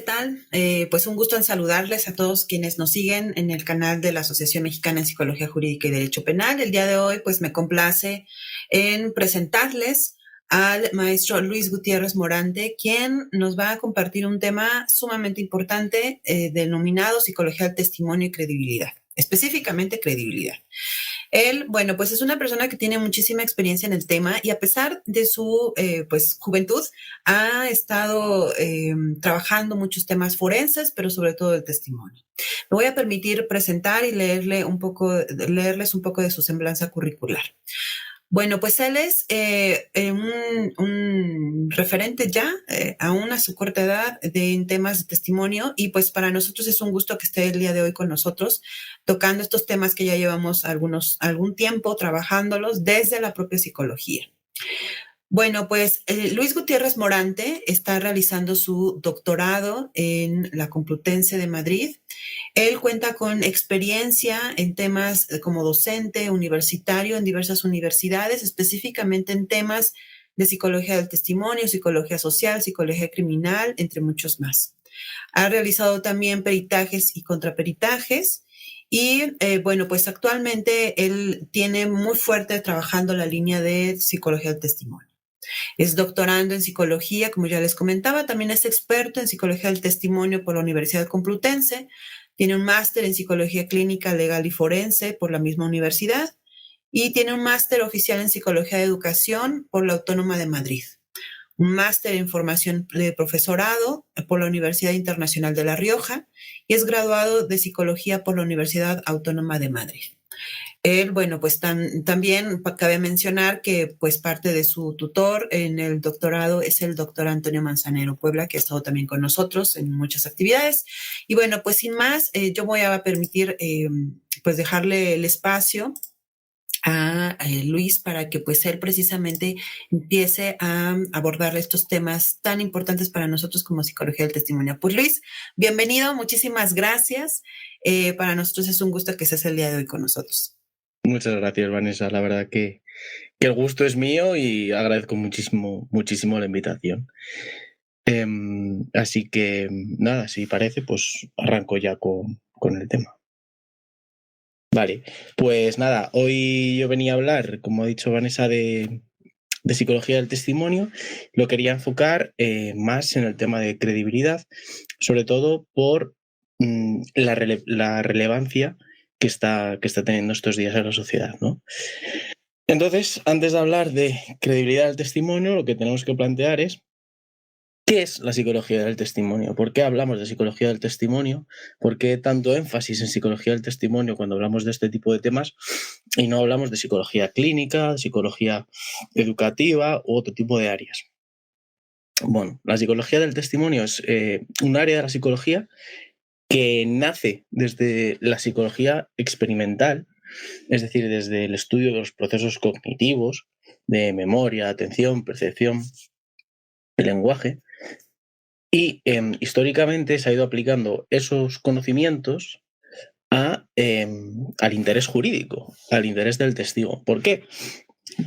tal? Pues un gusto en saludarles a todos quienes nos siguen en el canal de la Asociación Mexicana en Psicología Jurídica y Derecho Penal. El día de hoy, pues me complace en presentarles al maestro Luis Gutiérrez Morante, quien nos va a compartir un tema sumamente importante denominado psicología del testimonio y credibilidad, específicamente credibilidad. Él, bueno, pues es una persona que tiene muchísima experiencia en el tema y a pesar de su pues juventud ha estado trabajando muchos temas forenses, pero sobre todo el testimonio. Me voy a permitir presentar y leerles un poco de su semblanza curricular. Bueno, pues él es un referente ya, aún a su corta edad, en temas de testimonio, y pues para nosotros es un gusto que esté el día de hoy con nosotros, tocando estos temas que ya llevamos algún tiempo trabajándolos desde la propia psicología. Bueno, pues Luis Gutiérrez Morante está realizando su doctorado en la Complutense de Madrid. Él cuenta con experiencia en temas como docente universitario en diversas universidades, específicamente en temas de psicología del testimonio, psicología social, psicología criminal, entre muchos más. Ha realizado también peritajes y contraperitajes. Y bueno, pues actualmente él tiene muy fuerte trabajando la línea de psicología del testimonio. Es doctorando en psicología, como ya les comentaba, también es experto en psicología del testimonio por la Universidad Complutense, tiene un máster en psicología clínica, legal y forense por la misma universidad y tiene un máster oficial en psicología de educación por la Autónoma de Madrid, un máster en formación de profesorado por la Universidad Internacional de La Rioja y es graduado de psicología por la Universidad Autónoma de Madrid. Él, bueno, pues también cabe mencionar que pues parte de su tutor en el doctorado es el doctor Antonio Manzanero Puebla, que ha estado también con nosotros en muchas actividades. Y bueno, pues sin más, yo voy a permitir pues dejarle el espacio a Luis para que pues él precisamente empiece a abordar estos temas tan importantes para nosotros como psicología del testimonio. Pues Luis, bienvenido, muchísimas gracias. Para nosotros es un gusto que estés el día de hoy con nosotros. Muchas gracias, Vanessa. La verdad que el gusto es mío y agradezco muchísimo, muchísimo la invitación. Así que, nada, si parece, pues arranco ya con el tema. Vale, pues nada, hoy yo venía a hablar, como ha dicho Vanessa, de psicología del testimonio. Lo quería enfocar más en el tema de credibilidad, sobre todo por la relevancia que está teniendo estos días en la sociedad, ¿no? Entonces, antes de hablar de credibilidad del testimonio, lo que tenemos que plantear es ¿qué es la psicología del testimonio? ¿Por qué hablamos de psicología del testimonio? ¿Por qué tanto énfasis en psicología del testimonio cuando hablamos de este tipo de temas y no hablamos de psicología clínica, psicología educativa u otro tipo de áreas? Bueno, la psicología del testimonio es un área de la psicología que nace desde la psicología experimental, es decir, desde el estudio de los procesos cognitivos, de memoria, atención, percepción, el lenguaje, y históricamente se ha ido aplicando esos conocimientos al interés jurídico, al interés del testigo. ¿Por qué?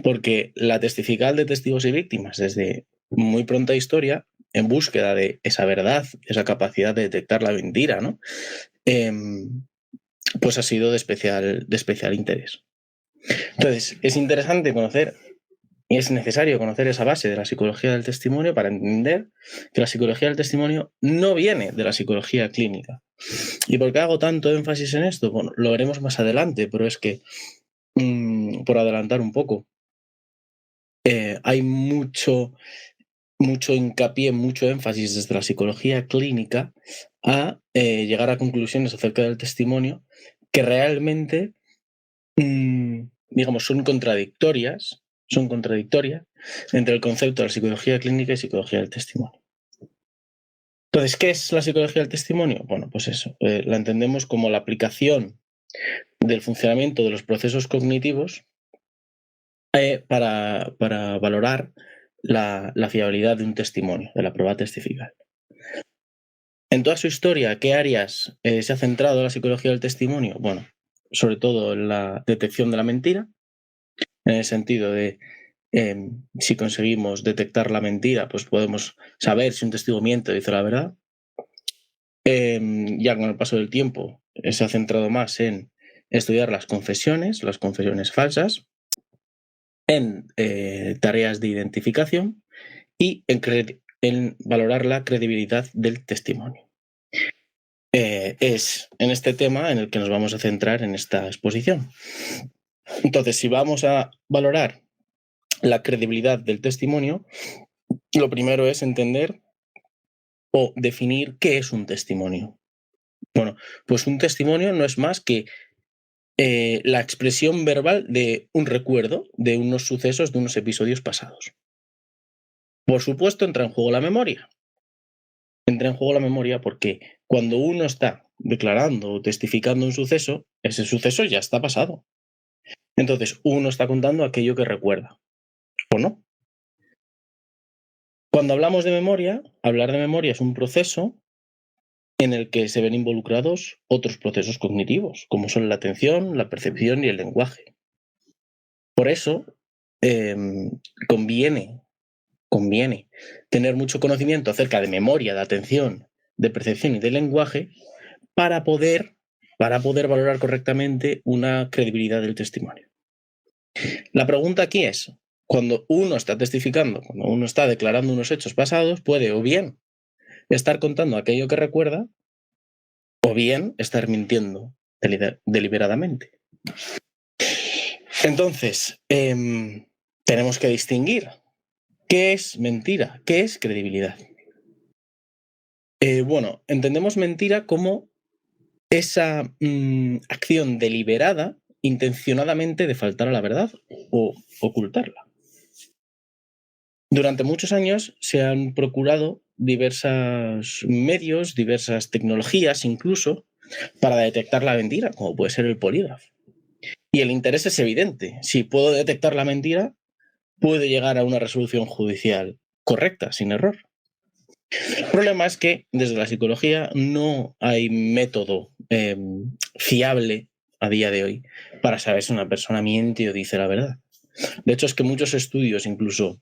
Porque la testifical de testigos y víctimas desde muy pronta historia, en búsqueda de esa verdad, esa capacidad de detectar la mentira, ¿no? Pues ha sido de especial interés. Entonces, es interesante conocer y es necesario conocer esa base de la psicología del testimonio para entender que la psicología del testimonio no viene de la psicología clínica. ¿Y por qué hago tanto énfasis en esto? Bueno, lo veremos más adelante, pero es que, por adelantar un poco, hay mucho hincapié, mucho énfasis desde la psicología clínica a llegar a conclusiones acerca del testimonio que realmente, digamos, son contradictorias entre el concepto de la psicología clínica y psicología del testimonio. Entonces, ¿qué es la psicología del testimonio? Bueno, pues eso, la entendemos como la aplicación del funcionamiento de los procesos cognitivos para valorar la fiabilidad de un testimonio, de la prueba testifical. En toda su historia, ¿qué áreas se ha centrado la psicología del testimonio? Bueno, sobre todo en la detección de la mentira, en el sentido de si conseguimos detectar la mentira, pues podemos saber si un testigo miente o dice la verdad. ya con el paso del tiempo se ha centrado más en estudiar las confesiones falsas, en tareas de identificación y en valorar la credibilidad del testimonio. Es en este tema en el que nos vamos a centrar en esta exposición. Entonces, si vamos a valorar la credibilidad del testimonio, lo primero es entender o definir qué es un testimonio. Bueno, pues un testimonio no es más que la expresión verbal de un recuerdo, de unos sucesos, de unos episodios pasados. Por supuesto, entra en juego la memoria. Entra en juego la memoria porque cuando uno está declarando o testificando un suceso, ese suceso ya está pasado. Entonces, uno está contando aquello que recuerda, ¿o no? Cuando hablamos de memoria, hablar de memoria es un proceso en el que se ven involucrados otros procesos cognitivos, como son la atención, la percepción y el lenguaje. Por eso, conviene tener mucho conocimiento acerca de memoria, de atención, de percepción y de lenguaje para poder valorar correctamente una credibilidad del testimonio. La pregunta aquí es, cuando uno está testificando, cuando uno está declarando unos hechos pasados, puede o bien estar contando aquello que recuerda o bien estar mintiendo deliberadamente. Entonces, tenemos que distinguir qué es mentira, qué es credibilidad. Bueno, entendemos mentira como esa acción deliberada, intencionadamente, de faltar a la verdad o ocultarla. Durante muchos años se han procurado diversos medios, diversas tecnologías incluso, para detectar la mentira, como puede ser el polígrafo. Y el interés es evidente. Si puedo detectar la mentira, puedo llegar a una resolución judicial correcta, sin error. El problema es que desde la psicología no hay método fiable a día de hoy para saber si una persona miente o dice la verdad. De hecho, es que muchos estudios, incluso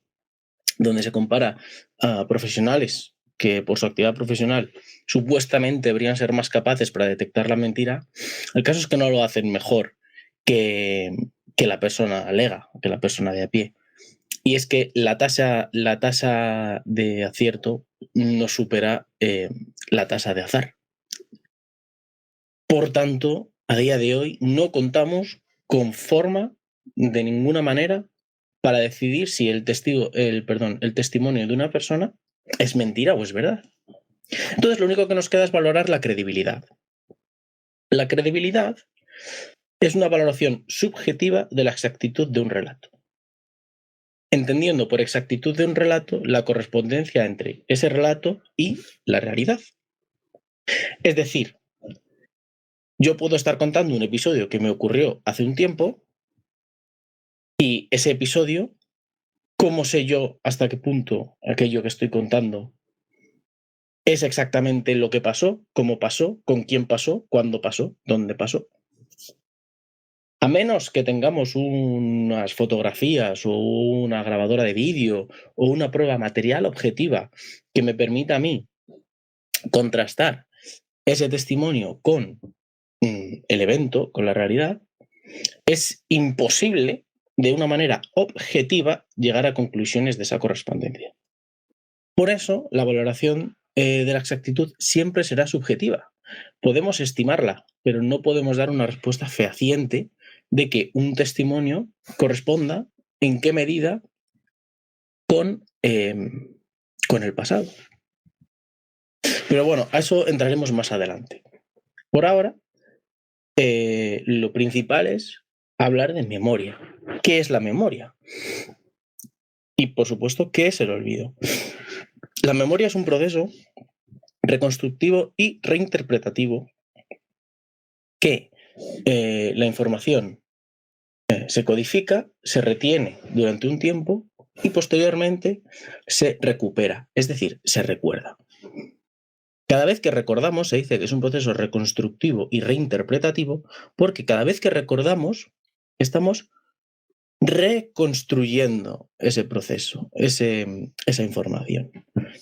donde se compara a profesionales que por su actividad profesional supuestamente deberían ser más capaces para detectar la mentira, el caso es que no lo hacen mejor que la persona alega, que la persona de a pie. Y es que la tasa de acierto no supera la tasa de azar. Por tanto, a día de hoy no contamos con forma de ninguna manera para decidir si el testimonio de una persona es mentira o es verdad. Entonces, lo único que nos queda es valorar la credibilidad. La credibilidad es una valoración subjetiva de la exactitud de un relato, entendiendo por exactitud de un relato la correspondencia entre ese relato y la realidad. Es decir, yo puedo estar contando un episodio que me ocurrió hace un tiempo y ese episodio, ¿cómo sé yo hasta qué punto aquello que estoy contando es exactamente lo que pasó, cómo pasó, con quién pasó, cuándo pasó, dónde pasó? A menos que tengamos unas fotografías o una grabadora de vídeo o una prueba material objetiva que me permita a mí contrastar ese testimonio con el evento, con la realidad, es imposible de una manera objetiva llegar a conclusiones de esa correspondencia. Por eso, la valoración de la exactitud siempre será subjetiva. Podemos estimarla, pero no podemos dar una respuesta fehaciente de que un testimonio corresponda en qué medida con el pasado. Pero bueno, a eso entraremos más adelante. Por ahora, lo principal es hablar de memoria. ¿Qué es la memoria? Y, por supuesto, ¿qué es el olvido? La memoria es un proceso reconstructivo y reinterpretativo que la información se codifica, se retiene durante un tiempo y posteriormente se recupera, es decir, se recuerda. Cada vez que recordamos se dice que es un proceso reconstructivo y reinterpretativo porque cada vez que recordamos estamos reconstruyendo ese proceso, esa información.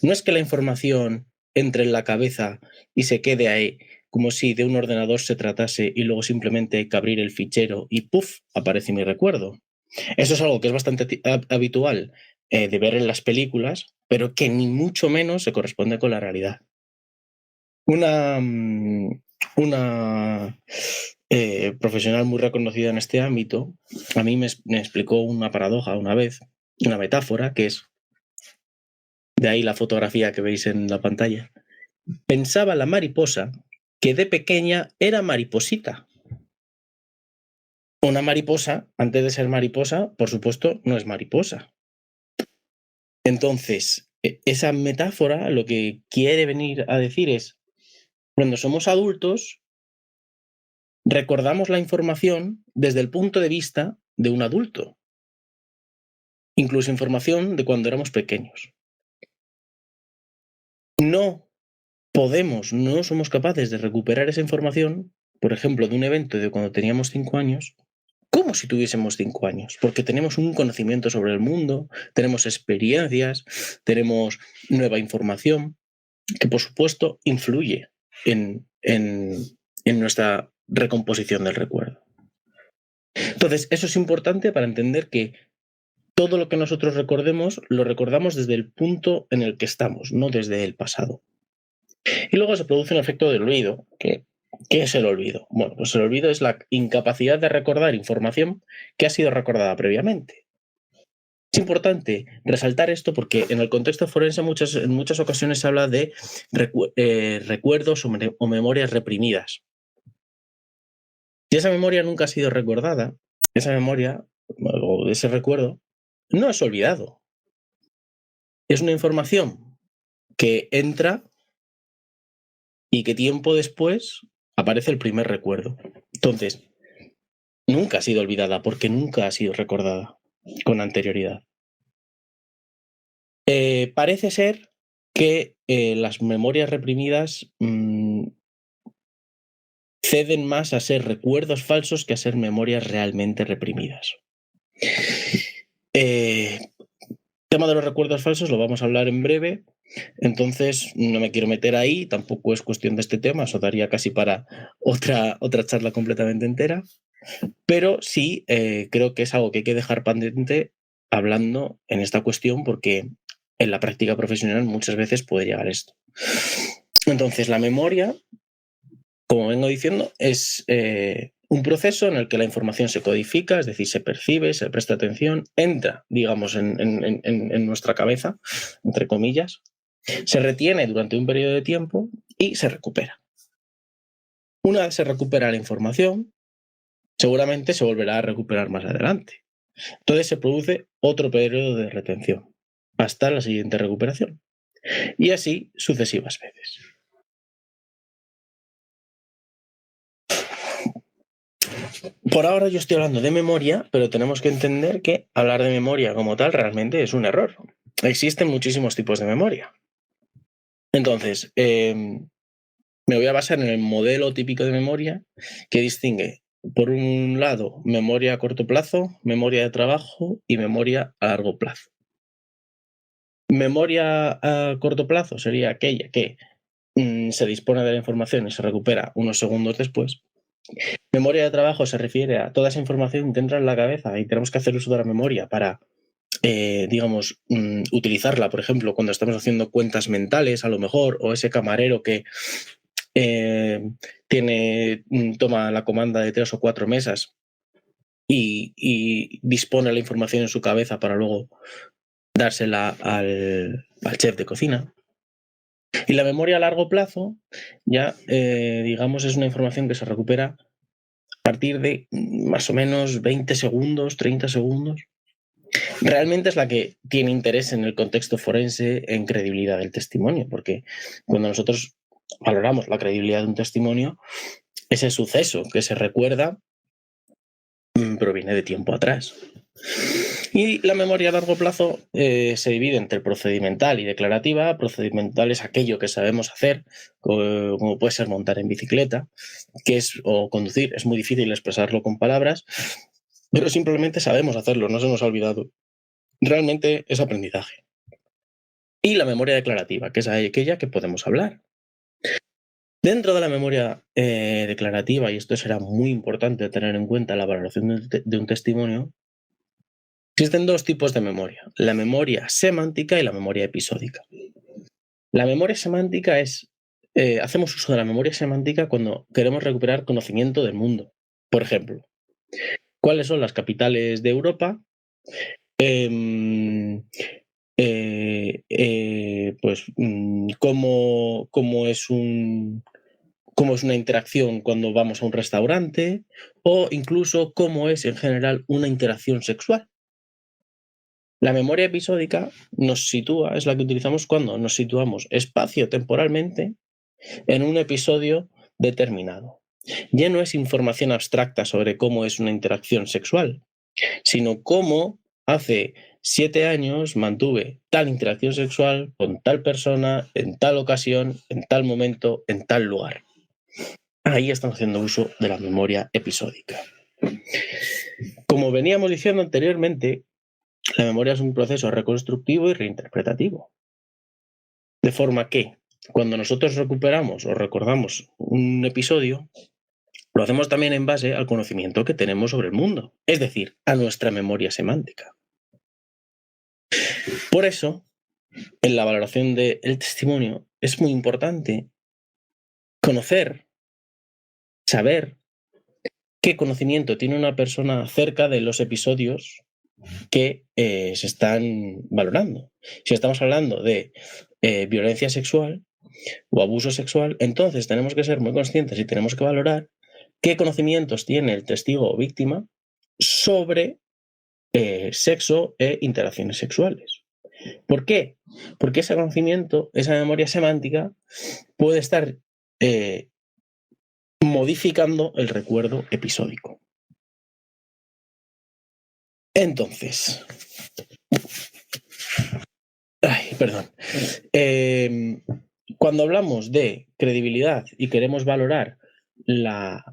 No es que la información entre en la cabeza y se quede ahí, como si de un ordenador se tratase y luego simplemente hay que abrir el fichero y ¡puf! Aparece mi recuerdo. Eso es algo que es bastante habitual de ver en las películas, pero que ni mucho menos se corresponde con la realidad. Una profesional muy reconocida en este ámbito a mí me explicó una paradoja una vez, una metáfora, que es, de ahí la fotografía que veis en la pantalla. Pensaba la mariposa que de pequeña era mariposita. Una mariposa, antes de ser mariposa, por supuesto, no es mariposa. Entonces, esa metáfora lo que quiere venir a decir es, cuando somos adultos, recordamos la información desde el punto de vista de un adulto, incluso información de cuando éramos pequeños. No no somos capaces de recuperar esa información, por ejemplo, de un evento de cuando teníamos 5 años, como si tuviésemos 5 años, porque tenemos un conocimiento sobre el mundo, tenemos experiencias, tenemos nueva información, que por supuesto influye en nuestra recomposición del recuerdo. Entonces, eso es importante para entender que todo lo que nosotros recordemos lo recordamos desde el punto en el que estamos, no desde el pasado. Y luego se produce un efecto del olvido. ¿Qué es el olvido? Bueno, pues el olvido es la incapacidad de recordar información que ha sido recordada previamente. Es importante resaltar esto porque en el contexto forense en muchas ocasiones se habla de recuerdos o memorias reprimidas. Si esa memoria nunca ha sido recordada, esa memoria o ese recuerdo no es olvidado. Es una información que entra y que tiempo después aparece el primer recuerdo. Entonces, nunca ha sido olvidada porque nunca ha sido recordada con anterioridad. Parece ser que las memorias reprimidas ceden más a ser recuerdos falsos que a ser memorias realmente reprimidas. Tema de los recuerdos falsos lo vamos a hablar en breve, entonces no me quiero meter ahí, tampoco es cuestión de este tema, eso daría casi para otra charla completamente entera, pero sí creo que es algo que hay que dejar pendiente hablando en esta cuestión porque en la práctica profesional muchas veces puede llegar esto. Entonces, la memoria, como vengo diciendo, es un proceso en el que la información se codifica, es decir, se percibe, se presta atención, entra, digamos, en nuestra cabeza, entre comillas, se retiene durante un periodo de tiempo y se recupera. Una vez se recupera la información, seguramente se volverá a recuperar más adelante. Entonces se produce otro periodo de retención hasta la siguiente recuperación. Y así sucesivas veces. Por ahora yo estoy hablando de memoria, pero tenemos que entender que hablar de memoria como tal realmente es un error. Existen muchísimos tipos de memoria. Entonces, me voy a basar en el modelo típico de memoria que distingue, por un lado, memoria a corto plazo, memoria de trabajo y memoria a largo plazo. Memoria a corto plazo sería aquella que se dispone de la información y se recupera unos segundos después. Memoria de trabajo se refiere a toda esa información que entra en la cabeza y tenemos que hacer uso de la memoria para, digamos, utilizarla, por ejemplo, cuando estamos haciendo cuentas mentales, a lo mejor, o ese camarero que toma la comanda de 3 o 4 mesas y dispone la información en su cabeza para luego dársela al chef de cocina. Y la memoria a largo plazo ya, digamos, es una información que se recupera a partir de más o menos 20 segundos, 30 segundos. Realmente es la que tiene interés en el contexto forense en credibilidad del testimonio, porque cuando nosotros valoramos la credibilidad de un testimonio, ese suceso que se recuerda proviene de tiempo atrás. Y la memoria a largo plazo se divide entre procedimental y declarativa. Procedimental es aquello que sabemos hacer, como puede ser montar en bicicleta, o conducir. Es muy difícil expresarlo con palabras, pero simplemente sabemos hacerlo, no se nos ha olvidado. Realmente es aprendizaje. y la memoria declarativa, que es aquella que podemos hablar. Dentro de la memoria declarativa, y esto será muy importante tener en cuenta en la valoración de un testimonio, existen dos tipos de memoria, la memoria semántica y la memoria episódica. La memoria semántica es, hacemos uso de la memoria semántica cuando queremos recuperar conocimiento del mundo. Por ejemplo, ¿cuáles son las capitales de Europa? Pues cómo es una interacción cuando vamos a un restaurante, o incluso cómo es en general una interacción sexual. La memoria episódica nos sitúa, es la que utilizamos cuando nos situamos espacio-temporalmente en un episodio determinado. Ya no es información abstracta sobre cómo es una interacción sexual, sino cómo hace 7 años mantuve tal interacción sexual con tal persona, en tal ocasión, en tal momento, en tal lugar. Ahí estamos haciendo uso de la memoria episódica. Como veníamos diciendo anteriormente, la memoria es un proceso reconstructivo y reinterpretativo. De forma que, cuando nosotros recuperamos o recordamos un episodio, lo hacemos también en base al conocimiento que tenemos sobre el mundo, es decir, a nuestra memoria semántica. Por eso, en la valoración del testimonio, es muy importante conocer, saber qué conocimiento tiene una persona acerca de los episodios que se están valorando. Si estamos hablando de violencia sexual o abuso sexual, entonces tenemos que ser muy conscientes y tenemos que valorar qué conocimientos tiene el testigo o víctima sobre sexo e interacciones sexuales. ¿Por qué? Porque ese conocimiento, esa memoria semántica, puede estar modificando el recuerdo episódico. Entonces, cuando hablamos de credibilidad y queremos valorar la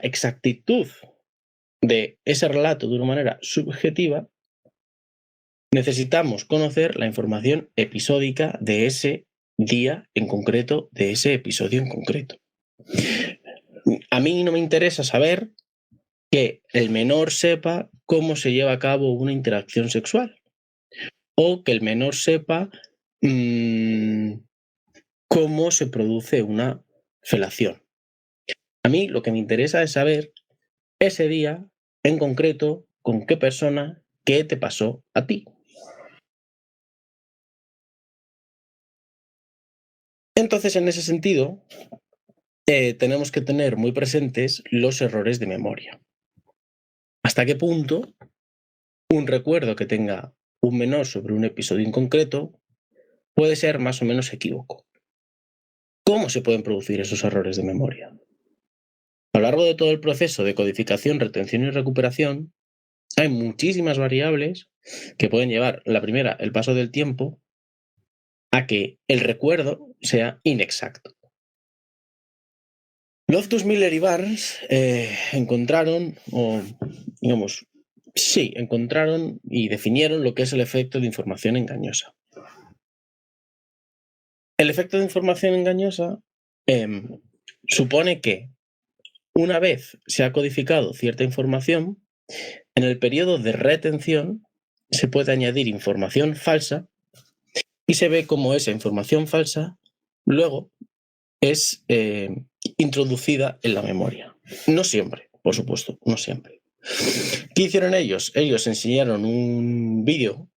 exactitud de ese relato de una manera subjetiva, necesitamos conocer la información episódica de ese día en concreto, de ese episodio en concreto. A mí no me interesa saber que el menor sepa cómo se lleva a cabo una interacción sexual, o que el menor sepa cómo se produce una felación. A mí lo que me interesa es saber ese día en concreto con qué persona, qué te pasó a ti. Entonces, en ese sentido, tenemos que tener muy presentes los errores de memoria. ¿Hasta qué punto un recuerdo que tenga un menor sobre un episodio en concreto puede ser más o menos equívoco? ¿Cómo se pueden producir esos errores de memoria? A lo largo de todo el proceso de codificación, retención y recuperación, hay muchísimas variables que pueden llevar, la primera, el paso del tiempo, a que el recuerdo sea inexacto. Loftus, Miller y Barnes encontraron y definieron lo que es el efecto de información engañosa. El efecto de información engañosa supone que una vez se ha codificado cierta información, en el periodo de retención se puede añadir información falsa y se ve cómo esa información falsa luego es introducida en la memoria. No siempre, por supuesto, no siempre. ¿Qué hicieron ellos? Ellos enseñaron un vídeo,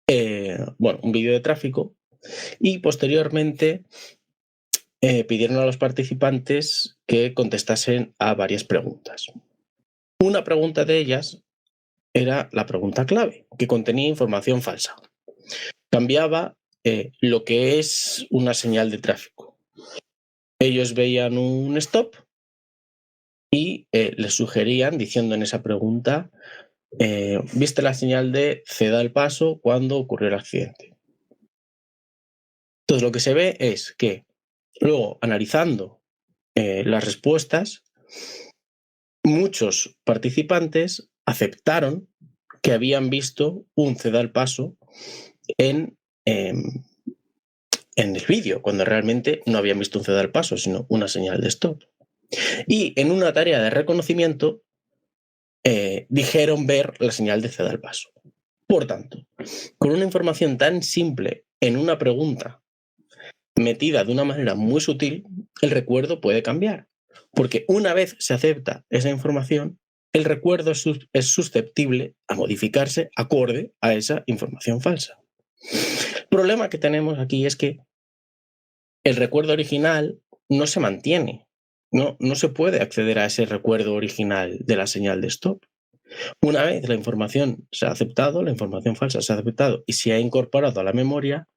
un vídeo de tráfico, y posteriormente pidieron a los participantes que contestasen a varias preguntas. Una pregunta de ellas era la pregunta clave, que contenía información falsa. Cambiaba lo que es una señal de tráfico. Ellos veían un stop y les sugerían, diciendo en esa pregunta, ¿viste la señal de ceda el paso cuando ocurrió el accidente? Entonces lo que se ve es que luego, analizando las respuestas, muchos participantes aceptaron que habían visto un ceda el paso en el vídeo, cuando realmente no habían visto un ceda al paso, sino una señal de stop. Y en una tarea de reconocimiento dijeron ver la señal de ceda al paso. Por tanto, con una información tan simple en una pregunta metida de una manera muy sutil, el recuerdo puede cambiar. Porque una vez se acepta esa información, el recuerdo es susceptible a modificarse acorde a esa información falsa. El problema que tenemos aquí es que el recuerdo original no se mantiene. No se puede acceder a ese recuerdo original de la señal de stop. Una vez la información se ha aceptado, la información falsa se ha aceptado y se ha incorporado a la memoria,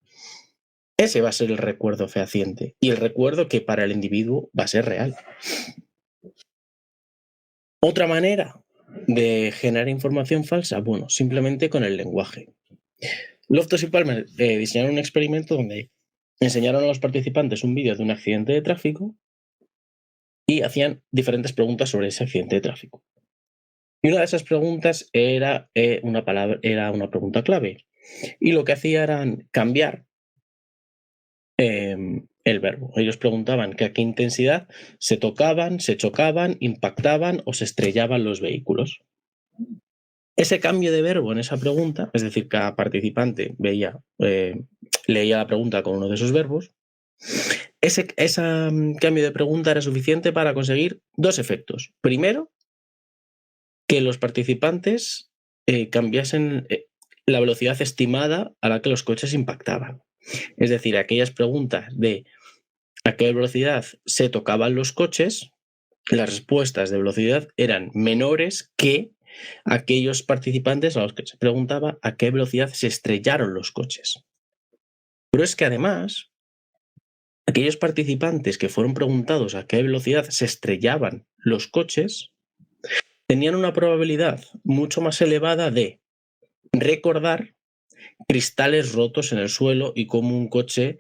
ese va a ser el recuerdo fehaciente y el recuerdo que para el individuo va a ser real. Otra manera de generar información falsa, bueno, simplemente con el lenguaje. Loftus y Palmer diseñaron un experimento donde enseñaron a los participantes un vídeo de un accidente de tráfico y hacían diferentes preguntas sobre ese accidente de tráfico. Y una de esas preguntas era una pregunta clave. Y lo que hacía era cambiar el verbo. Ellos preguntaban que a qué intensidad se tocaban, se chocaban, impactaban o se estrellaban los vehículos. Ese cambio de verbo en esa pregunta, es decir, cada participante leía la pregunta con uno de esos verbos, ese cambio de pregunta era suficiente para conseguir dos efectos. Primero, que los participantes cambiasen la velocidad estimada a la que los coches impactaban. Es decir, aquellas preguntas de a qué velocidad se tocaban los coches, las respuestas de velocidad eran menores que aquellos participantes a los que se preguntaba a qué velocidad se estrellaron los coches. Pero es que además, aquellos participantes que fueron preguntados a qué velocidad se estrellaban los coches, tenían una probabilidad mucho más elevada de recordar cristales rotos en el suelo y cómo un coche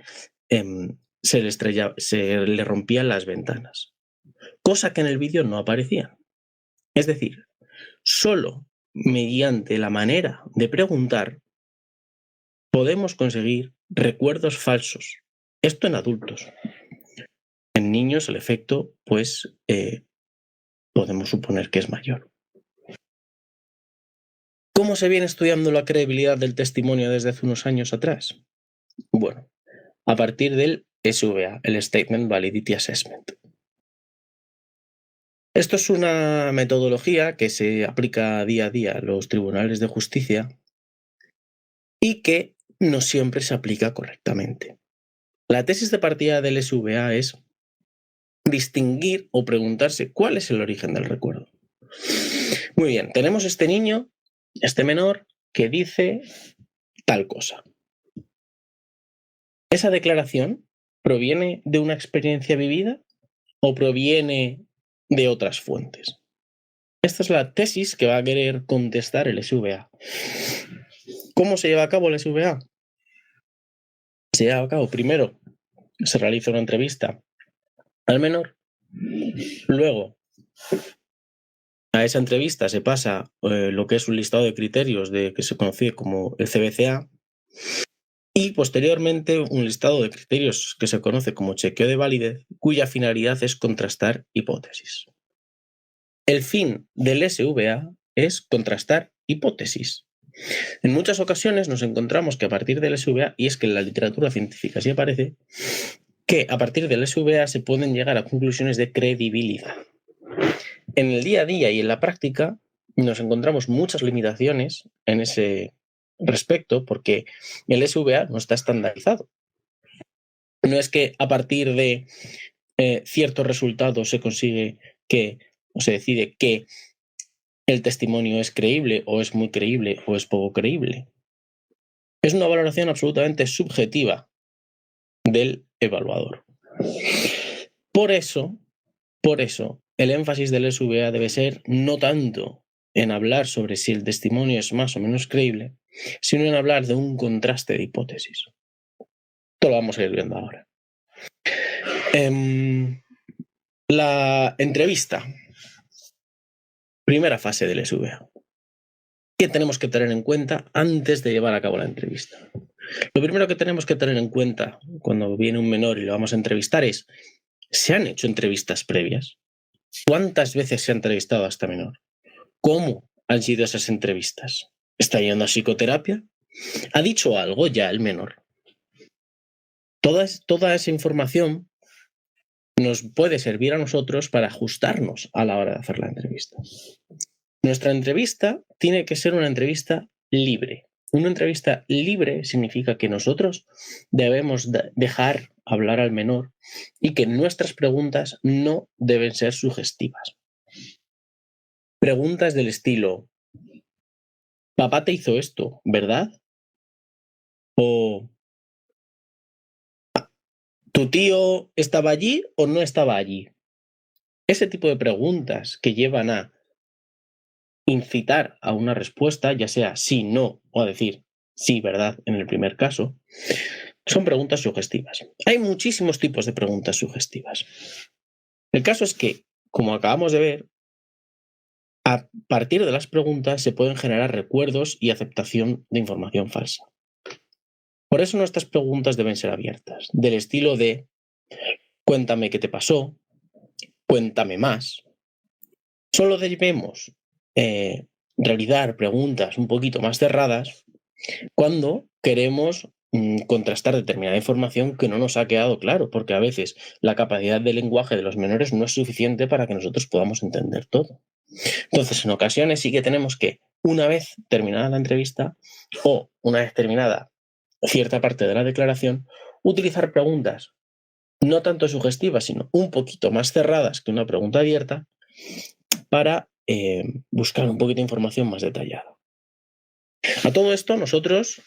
se le rompían las ventanas. Cosa que en el vídeo no aparecía. Es decir, solo mediante la manera de preguntar podemos conseguir recuerdos falsos. Esto en adultos. En niños el efecto, pues, podemos suponer que es mayor. ¿Cómo se viene estudiando la credibilidad del testimonio desde hace unos años atrás? Bueno, a partir del SVA, el Statement Validity Assessment. Esto es una metodología que se aplica día a día a los tribunales de justicia y que no siempre se aplica correctamente. La tesis de partida del SVA es distinguir o preguntarse cuál es el origen del recuerdo. Muy bien, tenemos este niño, este menor, que dice tal cosa. ¿Esa declaración proviene de una experiencia vivida o proviene de otras fuentes? Esta es la tesis que va a querer contestar el SVA. ¿Cómo se lleva a cabo el SVA? Se lleva a cabo primero, se realiza una entrevista al menor, luego a esa entrevista se pasa lo que es un listado de criterios que se conoce como el CBCA y posteriormente un listado de criterios que se conoce como chequeo de validez, cuya finalidad es contrastar hipótesis. El fin del SVA es contrastar hipótesis. En muchas ocasiones nos encontramos que a partir del SVA, y es que en la literatura científica sí aparece, que a partir del SVA se pueden llegar a conclusiones de credibilidad. En el día a día y en la práctica nos encontramos muchas limitaciones en ese respecto porque el SVA no está estandarizado. No es que a partir de ciertos resultados se consigue que, o se decide que el testimonio es creíble o es muy creíble o es poco creíble. Es una valoración absolutamente subjetiva del evaluador. Por eso, el énfasis del SVA debe ser no tanto en hablar sobre si el testimonio es más o menos creíble, sino en hablar de un contraste de hipótesis. Esto lo vamos a ir viendo ahora. La entrevista. Primera fase del SVA. ¿Qué tenemos que tener en cuenta antes de llevar a cabo la entrevista? Lo primero que tenemos que tener en cuenta cuando viene un menor y lo vamos a entrevistar es, ¿se han hecho entrevistas previas? ¿Cuántas veces se ha entrevistado a este menor? ¿Cómo han sido esas entrevistas? ¿Está yendo a psicoterapia? ¿Ha dicho algo ya el menor? Toda esa información nos puede servir a nosotros para ajustarnos a la hora de hacer la entrevista. Nuestra entrevista tiene que ser una entrevista libre. Una entrevista libre significa que nosotros debemos dejar hablar al menor y que nuestras preguntas no deben ser sugestivas. Preguntas del estilo, papá te hizo esto, ¿verdad? O ¿tu tío estaba allí o no estaba allí? Ese tipo de preguntas que llevan a incitar a una respuesta, ya sea sí, no, o a decir sí, verdad, en el primer caso, son preguntas sugestivas. Hay muchísimos tipos de preguntas sugestivas. El caso es que, como acabamos de ver, a partir de las preguntas se pueden generar recuerdos y aceptación de información falsa. Por eso nuestras preguntas deben ser abiertas, del estilo de cuéntame qué te pasó, cuéntame más. Solo debemos realizar preguntas un poquito más cerradas cuando queremos contrastar determinada información que no nos ha quedado claro, porque a veces la capacidad de lenguaje de los menores no es suficiente para que nosotros podamos entender todo. Entonces, en ocasiones sí que tenemos que, una vez terminada la entrevista o una vez terminada cierta parte de la declaración, utilizar preguntas no tanto sugestivas, sino un poquito más cerradas que una pregunta abierta para buscar un poquito de información más detallada. A todo esto nosotros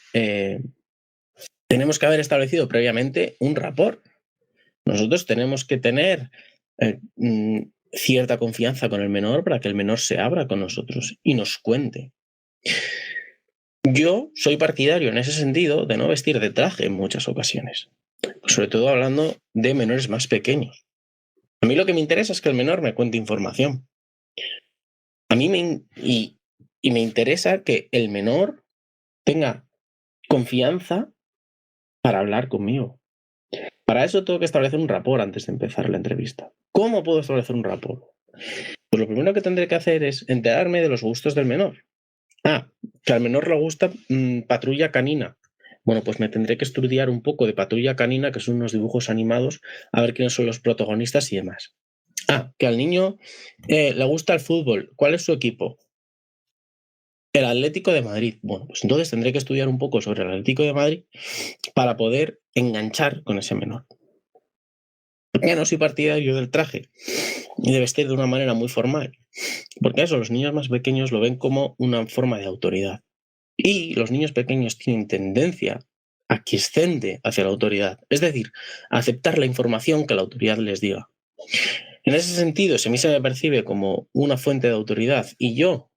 tenemos que haber establecido previamente un rapport. Nosotros tenemos que tener cierta confianza con el menor para que el menor se abra con nosotros y nos cuente. Yo soy partidario en ese sentido de no vestir de traje en muchas ocasiones, sobre todo hablando de menores más pequeños. A mí lo que me interesa es que el menor me cuente información. A mí me interesa que el menor tenga confianza para hablar conmigo. Para eso tengo que establecer un rapport antes de empezar la entrevista. ¿Cómo puedo establecer un rapport? Pues lo primero que tendré que hacer es enterarme de los gustos del menor. Que al menor le gusta Patrulla Canina. Bueno, pues me tendré que estudiar un poco de Patrulla Canina, que son unos dibujos animados, a ver quiénes son los protagonistas y demás. Que al niño le gusta el fútbol. ¿Cuál es su equipo? El Atlético de Madrid. Bueno, pues entonces tendré que estudiar un poco sobre el Atlético de Madrid para poder enganchar con ese menor. Ya no soy partidario del traje y de vestir de una manera muy formal, porque eso los niños más pequeños lo ven como una forma de autoridad. Y los niños pequeños tienen tendencia aquiescente hacia la autoridad, es decir, a aceptar la información que la autoridad les diga. En ese sentido, si a mí se me percibe como una fuente de autoridad y yo,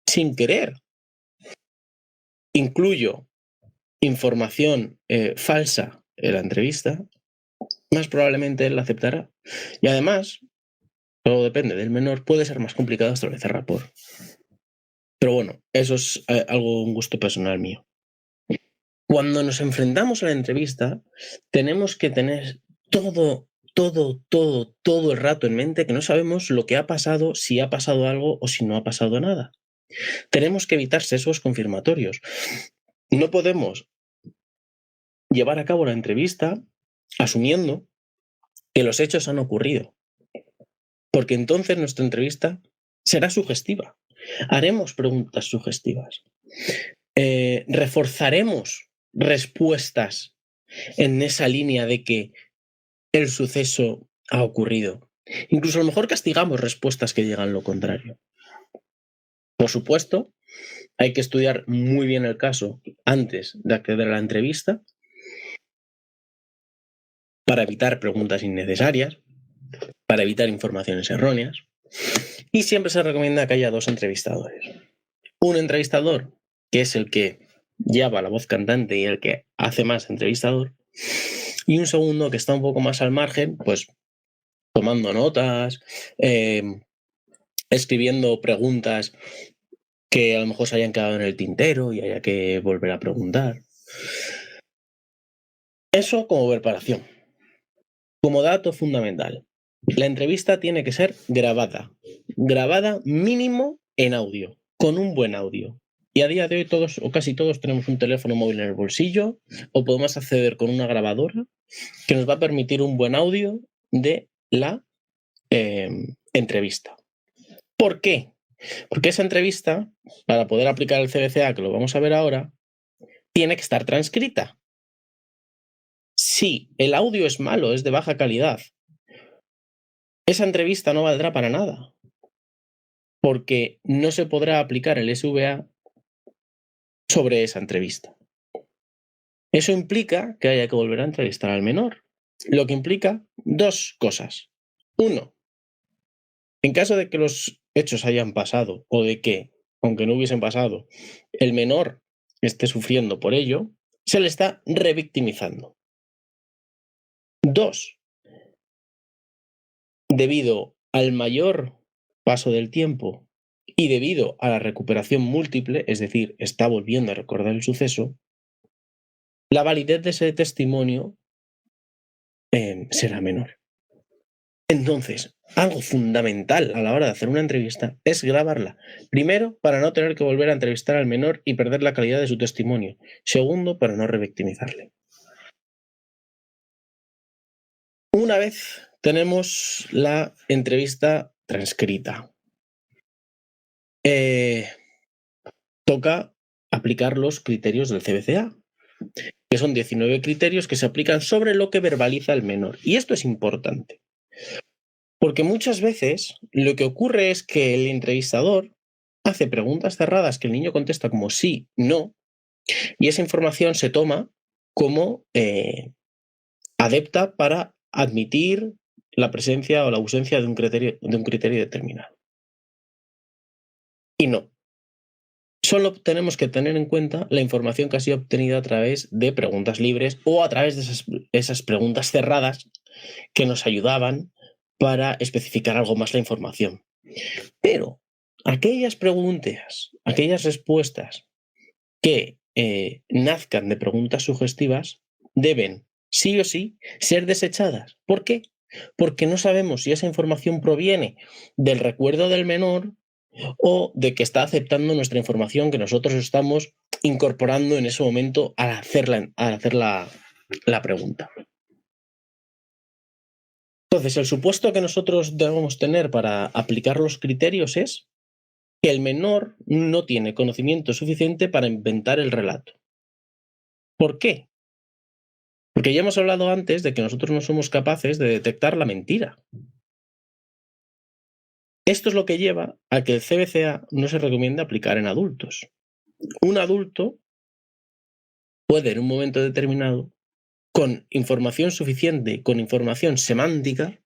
sin querer, incluyo información falsa en la entrevista, más probablemente él la aceptará. Y además, todo depende del menor, puede ser más complicado establecer rapport. Pero bueno, eso es un gusto personal mío. Cuando nos enfrentamos a la entrevista, tenemos que tener todo el rato en mente que no sabemos lo que ha pasado, si ha pasado algo o si no ha pasado nada. Tenemos que evitar sesgos confirmatorios. No podemos llevar a cabo la entrevista asumiendo que los hechos han ocurrido, porque entonces nuestra entrevista será sugestiva. Haremos preguntas sugestivas. Reforzaremos respuestas en esa línea de que el suceso ha ocurrido. Incluso a lo mejor castigamos respuestas que digan lo contrario. Por supuesto, hay que estudiar muy bien el caso antes de acceder a la entrevista para evitar preguntas innecesarias, para evitar informaciones erróneas. Y siempre se recomienda que haya dos entrevistadores. Un entrevistador, que es el que lleva la voz cantante y el que hace más entrevistador, y un segundo que está un poco más al margen, pues tomando notas, escribiendo preguntas que a lo mejor se hayan quedado en el tintero y haya que volver a preguntar. Eso como preparación. Como dato fundamental, la entrevista tiene que ser grabada mínimo en audio, con un buen audio. Y a día de hoy todos o casi todos tenemos un teléfono móvil en el bolsillo o podemos acceder con una grabadora que nos va a permitir un buen audio de la entrevista. ¿Por qué? Porque esa entrevista, para poder aplicar el CBCA, que lo vamos a ver ahora, tiene que estar transcrita. Si el audio es malo, es de baja calidad, esa entrevista no valdrá para nada, porque no se podrá aplicar el SVA sobre esa entrevista. Eso implica que haya que volver a entrevistar al menor, lo que implica dos cosas. Uno, en caso de que los hechos hayan pasado o de que, aunque no hubiesen pasado, el menor esté sufriendo por ello, se le está revictimizando. Dos, debido al mayor paso del tiempo y debido a la recuperación múltiple, es decir, está volviendo a recordar el suceso, la validez de ese testimonio será menor. Entonces, algo fundamental a la hora de hacer una entrevista es grabarla. Primero, para no tener que volver a entrevistar al menor y perder la calidad de su testimonio. Segundo, para no revictimizarle. Una vez tenemos la entrevista transcrita, toca aplicar los criterios del CBCA, que son 19 criterios que se aplican sobre lo que verbaliza el menor. Y esto es importante, porque muchas veces lo que ocurre es que el entrevistador hace preguntas cerradas que el niño contesta como sí, no, y esa información se toma como adepta para admitir la presencia o la ausencia de un criterio determinado. Y no. Solo tenemos que tener en cuenta la información que ha sido obtenida a través de preguntas libres o a través de esas preguntas cerradas que nos ayudaban para especificar algo más la información. Pero aquellas preguntas, aquellas respuestas que nazcan de preguntas sugestivas deben, sí o sí, ser desechadas. ¿Por qué? Porque no sabemos si esa información proviene del recuerdo del menor o de que está aceptando nuestra información que nosotros estamos incorporando en ese momento al hacer la pregunta. Entonces, el supuesto que nosotros debemos tener para aplicar los criterios es que el menor no tiene conocimiento suficiente para inventar el relato. ¿Por qué? Porque ya hemos hablado antes de que nosotros no somos capaces de detectar la mentira. Esto es lo que lleva a que el CBCA no se recomienda aplicar en adultos. Un adulto puede en un momento determinado, con información suficiente, con información semántica,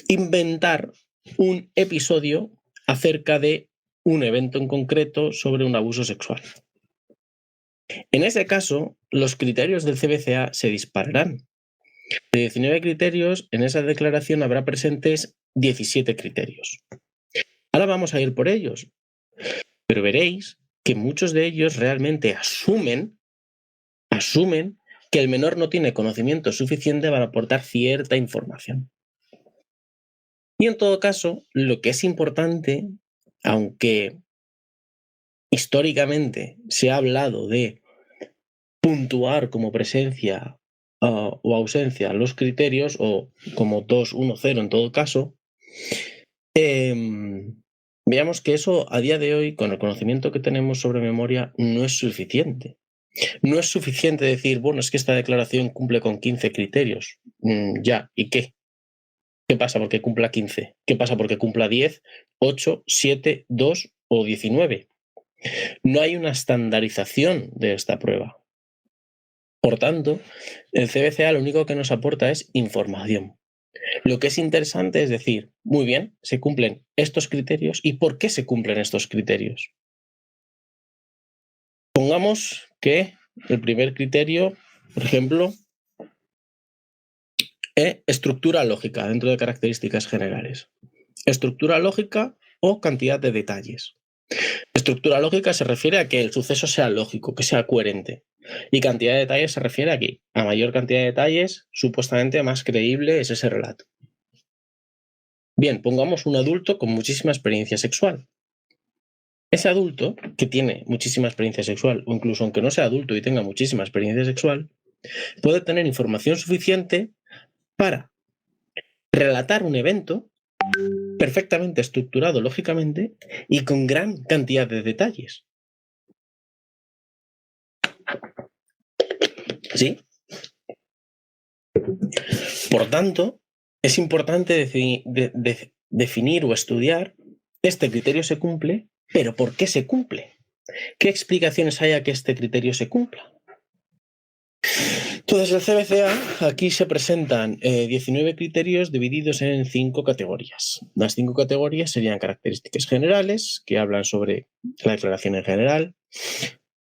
inventar un episodio acerca de un evento en concreto sobre un abuso sexual. En ese caso, los criterios del CBCA se dispararán. De 19 criterios, en esa declaración habrá presentes 17 criterios. Ahora vamos a ir por ellos, pero veréis que muchos de ellos realmente asumen que el menor no tiene conocimiento suficiente para aportar cierta información. Y en todo caso, lo que es importante, aunque históricamente se ha hablado de puntuar como presencia o ausencia los criterios, o como 2, 1, 0 en todo caso, veamos que eso a día de hoy, con el conocimiento que tenemos sobre memoria, no es suficiente. No es suficiente decir, bueno, es que esta declaración cumple con 15 criterios. Ya, ¿y qué? ¿Qué pasa porque cumpla 15? ¿Qué pasa porque cumpla 10, 8, 7, 2 o 19? No hay una estandarización de esta prueba. Por tanto, el CBCA lo único que nos aporta es información. Lo que es interesante es decir, muy bien, se cumplen estos criterios. ¿Y por qué se cumplen estos criterios? Pongamos que el primer criterio, por ejemplo, es estructura lógica dentro de características generales. Estructura lógica o cantidad de detalles. Estructura lógica se refiere a que el suceso sea lógico, que sea coherente. Y cantidad de detalles se refiere aquí. A mayor cantidad de detalles, supuestamente más creíble es ese relato. Bien, pongamos un adulto con muchísima experiencia sexual. Ese adulto que tiene muchísima experiencia sexual, o incluso aunque no sea adulto y tenga muchísima experiencia sexual, puede tener información suficiente para relatar un evento perfectamente estructurado lógicamente y con gran cantidad de detalles. ¿Sí? Por tanto, es importante definir o estudiar este criterio se cumple, pero ¿por qué se cumple? ¿Qué explicaciones hay a que este criterio se cumpla? Entonces, el CBCA, aquí se presentan 19 criterios divididos en 5 categorías. Las 5 categorías serían características generales, que hablan sobre la declaración en general,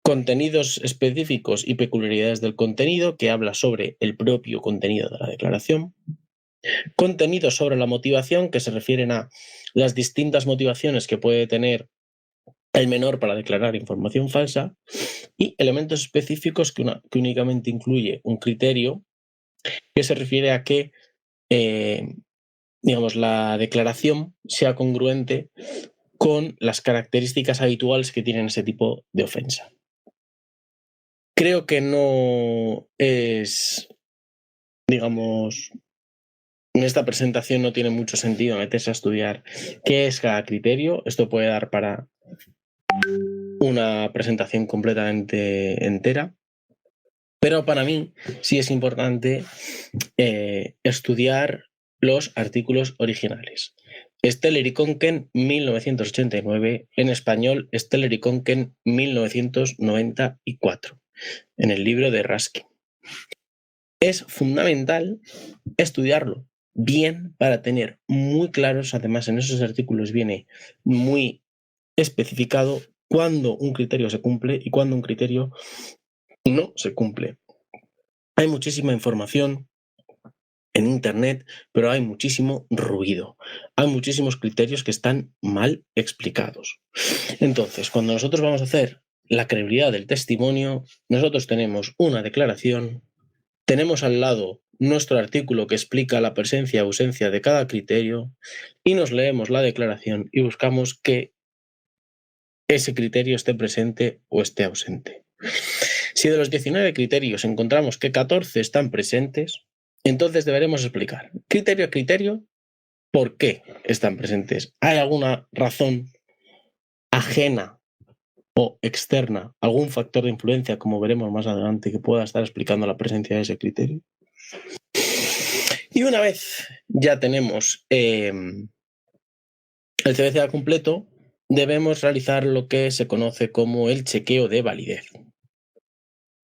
contenidos específicos y peculiaridades del contenido, que habla sobre el propio contenido de la declaración, contenidos sobre la motivación, que se refieren a las distintas motivaciones que puede tener el menor para declarar información falsa, y elementos específicos que únicamente incluye un criterio que se refiere a que digamos, la declaración sea congruente con las características habituales que tienen ese tipo de ofensa. Creo que no es, digamos, en esta presentación no tiene mucho sentido meterse a estudiar qué es cada criterio. Esto puede dar para una presentación completamente entera. Pero para mí sí es importante estudiar los artículos originales. Steller y Konken, 1989, en español Steller y Konken, 1994, en el libro de Raskin. Es fundamental estudiarlo bien para tener muy claros, además en esos artículos viene muy especificado cuándo un criterio se cumple y cuándo un criterio no se cumple. Hay muchísima información en Internet, pero hay muchísimo ruido. Hay muchísimos criterios que están mal explicados. Entonces, cuando nosotros vamos a hacer la credibilidad del testimonio, nosotros tenemos una declaración, tenemos al lado nuestro artículo que explica la presencia o ausencia de cada criterio y nos leemos la declaración y buscamos que ese criterio esté presente o esté ausente. Si de los 19 criterios encontramos que 14 están presentes, entonces deberemos explicar criterio a criterio por qué están presentes. ¿Hay alguna razón ajena o externa, algún factor de influencia, como veremos más adelante, que pueda estar explicando la presencia de ese criterio? Y una vez ya tenemos el CBCA completo, debemos realizar lo que se conoce como el chequeo de validez.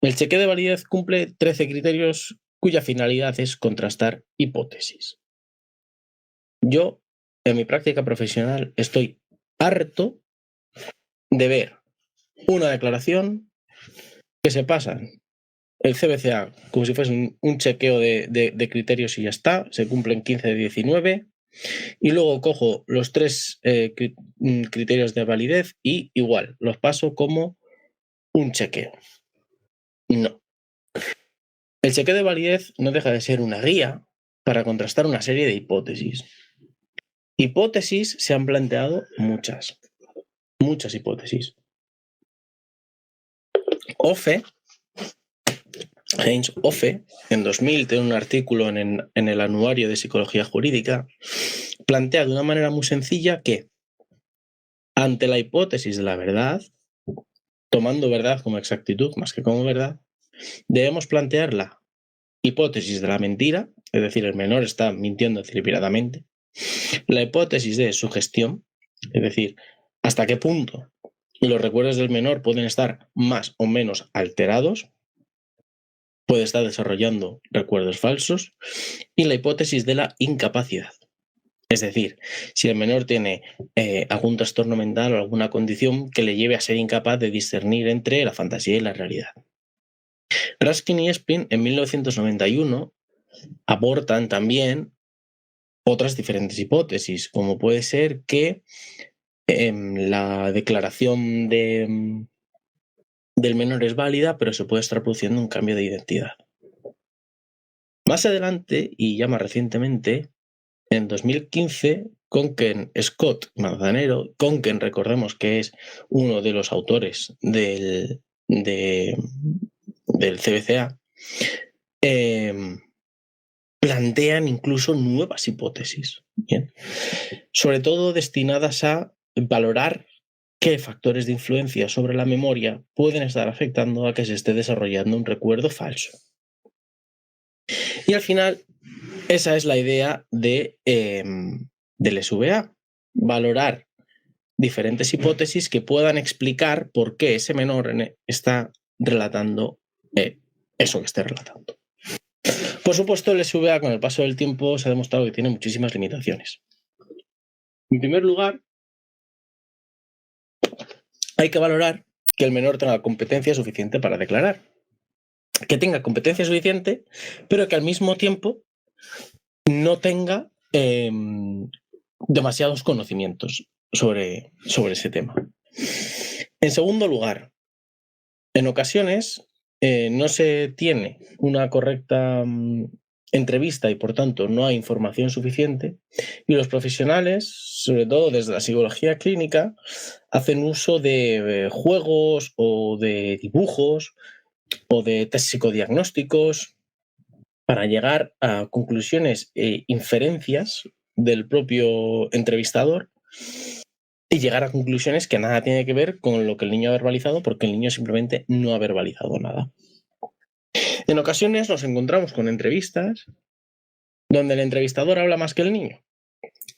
El chequeo de validez cumple 13 criterios cuya finalidad es contrastar hipótesis. Yo, en mi práctica profesional, estoy harto de ver una declaración que se pasan el CBCA como si fuese un chequeo de criterios y ya está, se cumplen 15 de 19, y luego cojo los 3 criterios de validez y igual, los paso como un chequeo. No. El chequeo de validez no deja de ser una guía para contrastar una serie de hipótesis. Hipótesis se han planteado muchas hipótesis. Heinz Hoffe, en 2000, tiene un artículo en el Anuario de Psicología Jurídica, plantea de una manera muy sencilla que ante la hipótesis de la verdad, tomando verdad como exactitud más que como verdad, debemos plantear la hipótesis de la mentira, es decir, el menor está mintiendo deliberadamente, la hipótesis de sugestión, es decir, hasta qué punto los recuerdos del menor pueden estar más o menos alterados, puede estar desarrollando recuerdos falsos, y la hipótesis de la incapacidad. Es decir, si el menor tiene algún trastorno mental o alguna condición que le lleve a ser incapaz de discernir entre la fantasía y la realidad. Raskin y Espin en 1991 aportan también otras diferentes hipótesis, como puede ser que la declaración del menor es válida, pero se puede estar produciendo un cambio de identidad. Más adelante, y ya más recientemente, en 2015, Konken, Scott y Manzanero, Konken, recordemos que es uno de los autores del CBCA, plantean incluso nuevas hipótesis, ¿bien? Sobre todo destinadas a valorar qué factores de influencia sobre la memoria pueden estar afectando a que se esté desarrollando un recuerdo falso. Y al final, esa es la idea del SVA, valorar diferentes hipótesis que puedan explicar por qué ese menor está relatando eso que esté relatando. Por supuesto, el SVA con el paso del tiempo se ha demostrado que tiene muchísimas limitaciones. En primer lugar, hay que valorar que el menor tenga competencia suficiente para declarar. Que tenga competencia suficiente, pero que al mismo tiempo no tenga demasiados conocimientos sobre ese tema. En segundo lugar, en ocasiones no se tiene una correcta entrevista y por tanto no hay información suficiente y los profesionales, sobre todo desde la psicología clínica, hacen uso de juegos o de dibujos o de test psicodiagnósticos para llegar a conclusiones e inferencias del propio entrevistador y llegar a conclusiones que nada tiene que ver con lo que el niño ha verbalizado, porque el niño simplemente no ha verbalizado nada. En ocasiones nos encontramos con entrevistas donde el entrevistador habla más que el niño.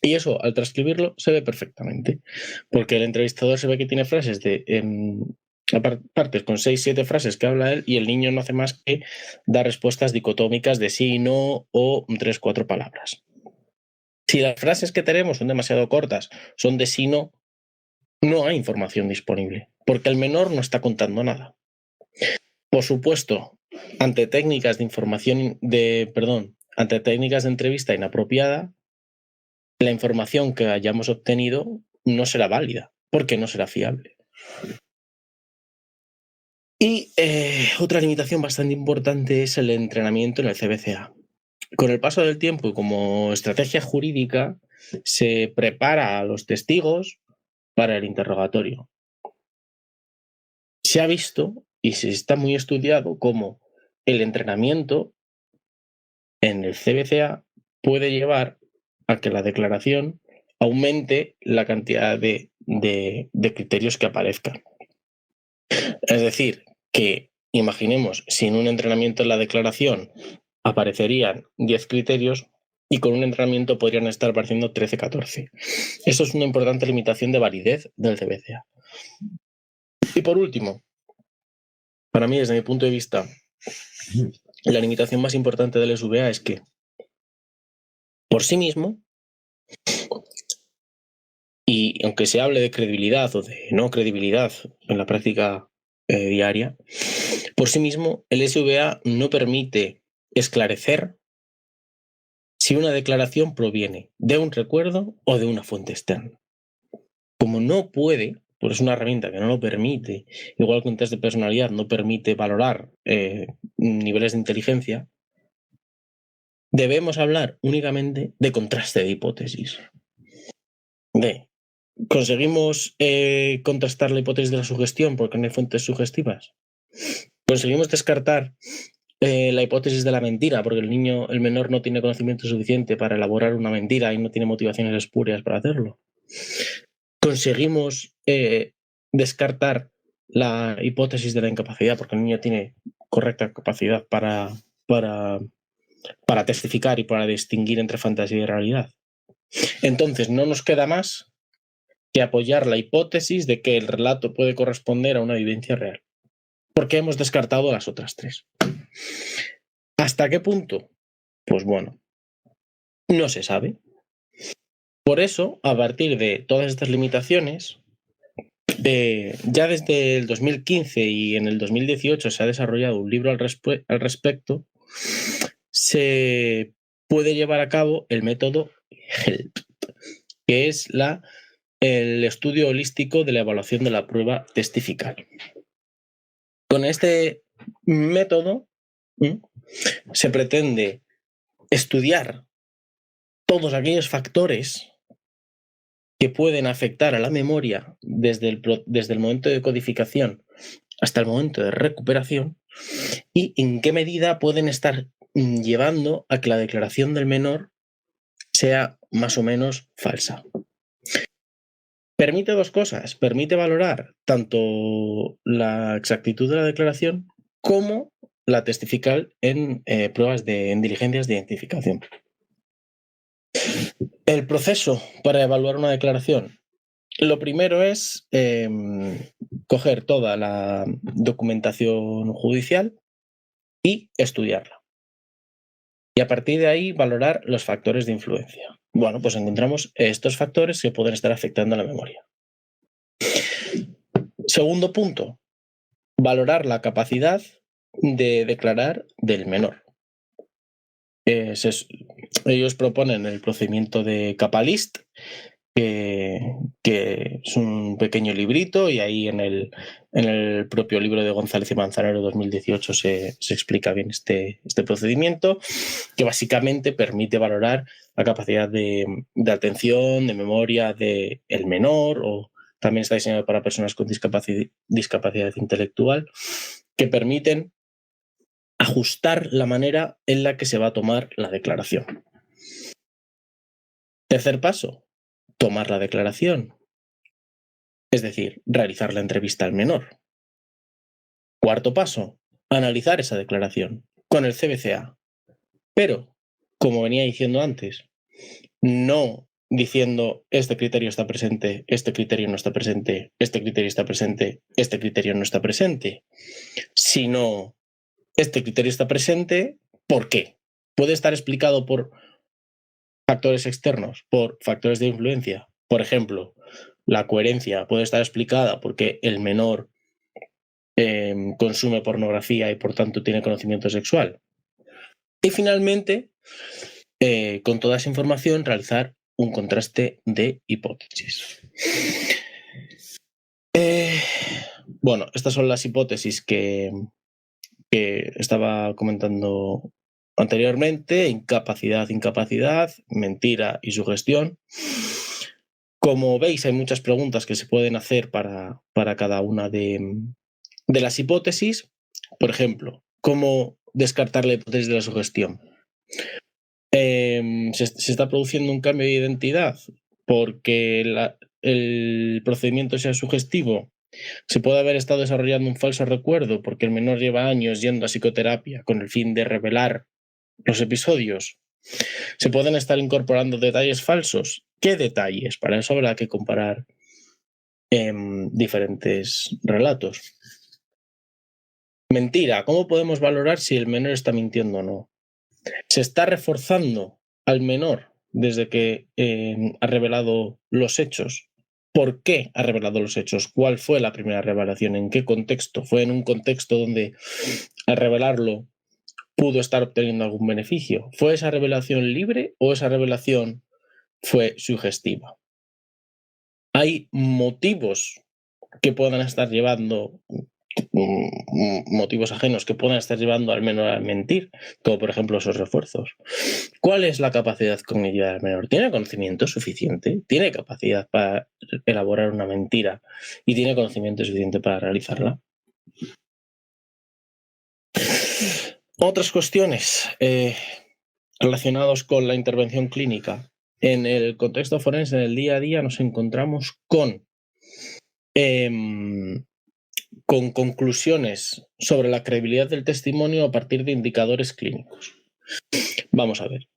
Y eso, al transcribirlo, se ve perfectamente. Porque el entrevistador se ve que tiene frases de partes con 6-7 frases que habla él y el niño no hace más que dar respuestas dicotómicas de sí, no o 3-4 palabras. Si las frases que tenemos son demasiado cortas, son de sí, no, no hay información disponible, porque el menor no está contando nada. Por supuesto, ante técnicas de ante técnicas de entrevista inapropiada, la información que hayamos obtenido no será válida, porque no será fiable. Y otra limitación bastante importante es el entrenamiento en el CBCA. Con el paso del tiempo y como estrategia jurídica, se prepara a los testigos para el interrogatorio. Se ha visto y se está muy estudiado cómo el entrenamiento en el CBCA puede llevar a que la declaración aumente la cantidad de criterios que aparezcan. Es decir, que imaginemos, si en un entrenamiento en la declaración aparecerían 10 criterios y con un entrenamiento podrían estar apareciendo 13-14. Eso es una importante limitación de validez del CBCA. Y por último, para mí, desde mi punto de vista, la limitación más importante del SVA es que, por sí mismo, y aunque se hable de credibilidad o de no credibilidad en la práctica diaria, por sí mismo el SVA no permite esclarecer si una declaración proviene de un recuerdo o de una fuente externa. Como no puede, pues es una herramienta que no lo permite, igual que un test de personalidad no permite valorar niveles de inteligencia, debemos hablar únicamente de contraste de hipótesis. ¿Conseguimos contrastar la hipótesis de la sugestión porque no hay fuentes sugestivas? ¿Conseguimos descartar la hipótesis de la mentira porque el menor no tiene conocimiento suficiente para elaborar una mentira y no tiene motivaciones espurias para hacerlo? ¿Conseguimos descartar la hipótesis de la incapacidad porque el niño tiene correcta capacidad para testificar y para distinguir entre fantasía y realidad? Entonces no nos queda más que apoyar la hipótesis de que el relato puede corresponder a una vivencia real, porque hemos descartado las otras tres. ¿Hasta qué punto? Pues bueno, no se sabe. Por eso, a partir de todas estas limitaciones, ya desde el 2015 y en el 2018 se ha desarrollado un libro al respecto, se puede llevar a cabo el método HELP, que es la el estudio holístico de la evaluación de la prueba testifical. Con este método se pretende estudiar todos aquellos factores que pueden afectar a la memoria desde el momento de codificación hasta el momento de recuperación y en qué medida pueden estar llevando a que la declaración del menor sea más o menos falsa. Permite dos cosas. Permite valorar tanto la exactitud de la declaración como la testifical en pruebas en diligencias de identificación. El proceso para evaluar una declaración. Lo primero es coger toda la documentación judicial y estudiarla. Y a partir de ahí valorar los factores de influencia. Bueno, pues encontramos estos factores que pueden estar afectando a la memoria. Segundo punto, valorar la capacidad de declarar del menor. Ellos proponen el procedimiento de Capalist, que es un pequeño librito, y ahí en el propio libro de González y Manzanero 2018 se explica bien este procedimiento, que básicamente permite valorar la capacidad de atención, de memoria del menor, o también está diseñado para personas con discapacidad intelectual, que permiten ajustar la manera en la que se va a tomar la declaración. Tercer paso, tomar la declaración, es decir, realizar la entrevista al menor. Cuarto paso, analizar esa declaración con el CBCA. Pero, como venía diciendo antes, no diciendo este criterio está presente, este criterio no está presente, este criterio está presente, este criterio no está presente, sino este criterio está presente, ¿por qué? Puede estar explicado por factores externos, por factores de influencia. Por ejemplo, la coherencia puede estar explicada porque el menor consume pornografía y por tanto tiene conocimiento sexual. Y finalmente, con toda esa información, realizar un contraste de hipótesis. Bueno, estas son las hipótesis que estaba comentando anteriormente: incapacidad, mentira y sugestión. Como veis, hay muchas preguntas que se pueden hacer para cada una de las hipótesis. Por ejemplo, ¿cómo descartar la hipótesis de la sugestión? Se está produciendo un cambio de identidad porque el procedimiento sea sugestivo. Se puede haber estado desarrollando un falso recuerdo porque el menor lleva años yendo a psicoterapia con el fin de revelar los episodios. Se pueden estar incorporando detalles falsos. ¿Qué detalles? Para eso habrá que comparar diferentes relatos. Mentira. ¿Cómo podemos valorar si el menor está mintiendo o no? ¿Se está reforzando al menor desde que ha revelado los hechos? ¿Por qué ha revelado los hechos? ¿Cuál fue la primera revelación? ¿En qué contexto? ¿Fue en un contexto donde al revelarlo pudo estar obteniendo algún beneficio? ¿Fue esa revelación libre o esa revelación fue sugestiva? Hay motivos que puedan estar llevando, motivos ajenos que puedan estar llevando al menor a mentir, como por ejemplo esos refuerzos. ¿Cuál es la capacidad cognitiva del menor? ¿Tiene conocimiento suficiente? ¿Tiene capacidad para elaborar una mentira y tiene conocimiento suficiente para realizarla? Otras cuestiones relacionadas con la intervención clínica. En el contexto forense, en el día a día, nos encontramos con conclusiones sobre la credibilidad del testimonio a partir de indicadores clínicos. Vamos a ver.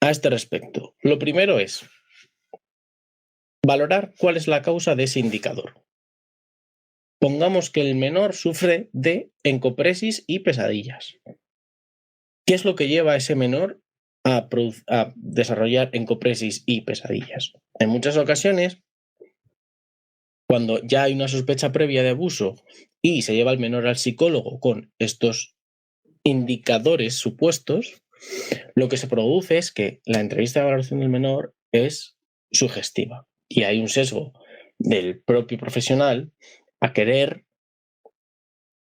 A este respecto, lo primero es valorar cuál es la causa de ese indicador. Pongamos que el menor sufre de encopresis y pesadillas. ¿Qué es lo que lleva a ese menor a desarrollar encopresis y pesadillas? En muchas ocasiones, cuando ya hay una sospecha previa de abuso y se lleva al menor al psicólogo con estos indicadores supuestos, lo que se produce es que la entrevista de valoración del menor es sugestiva y hay un sesgo del propio profesional a querer,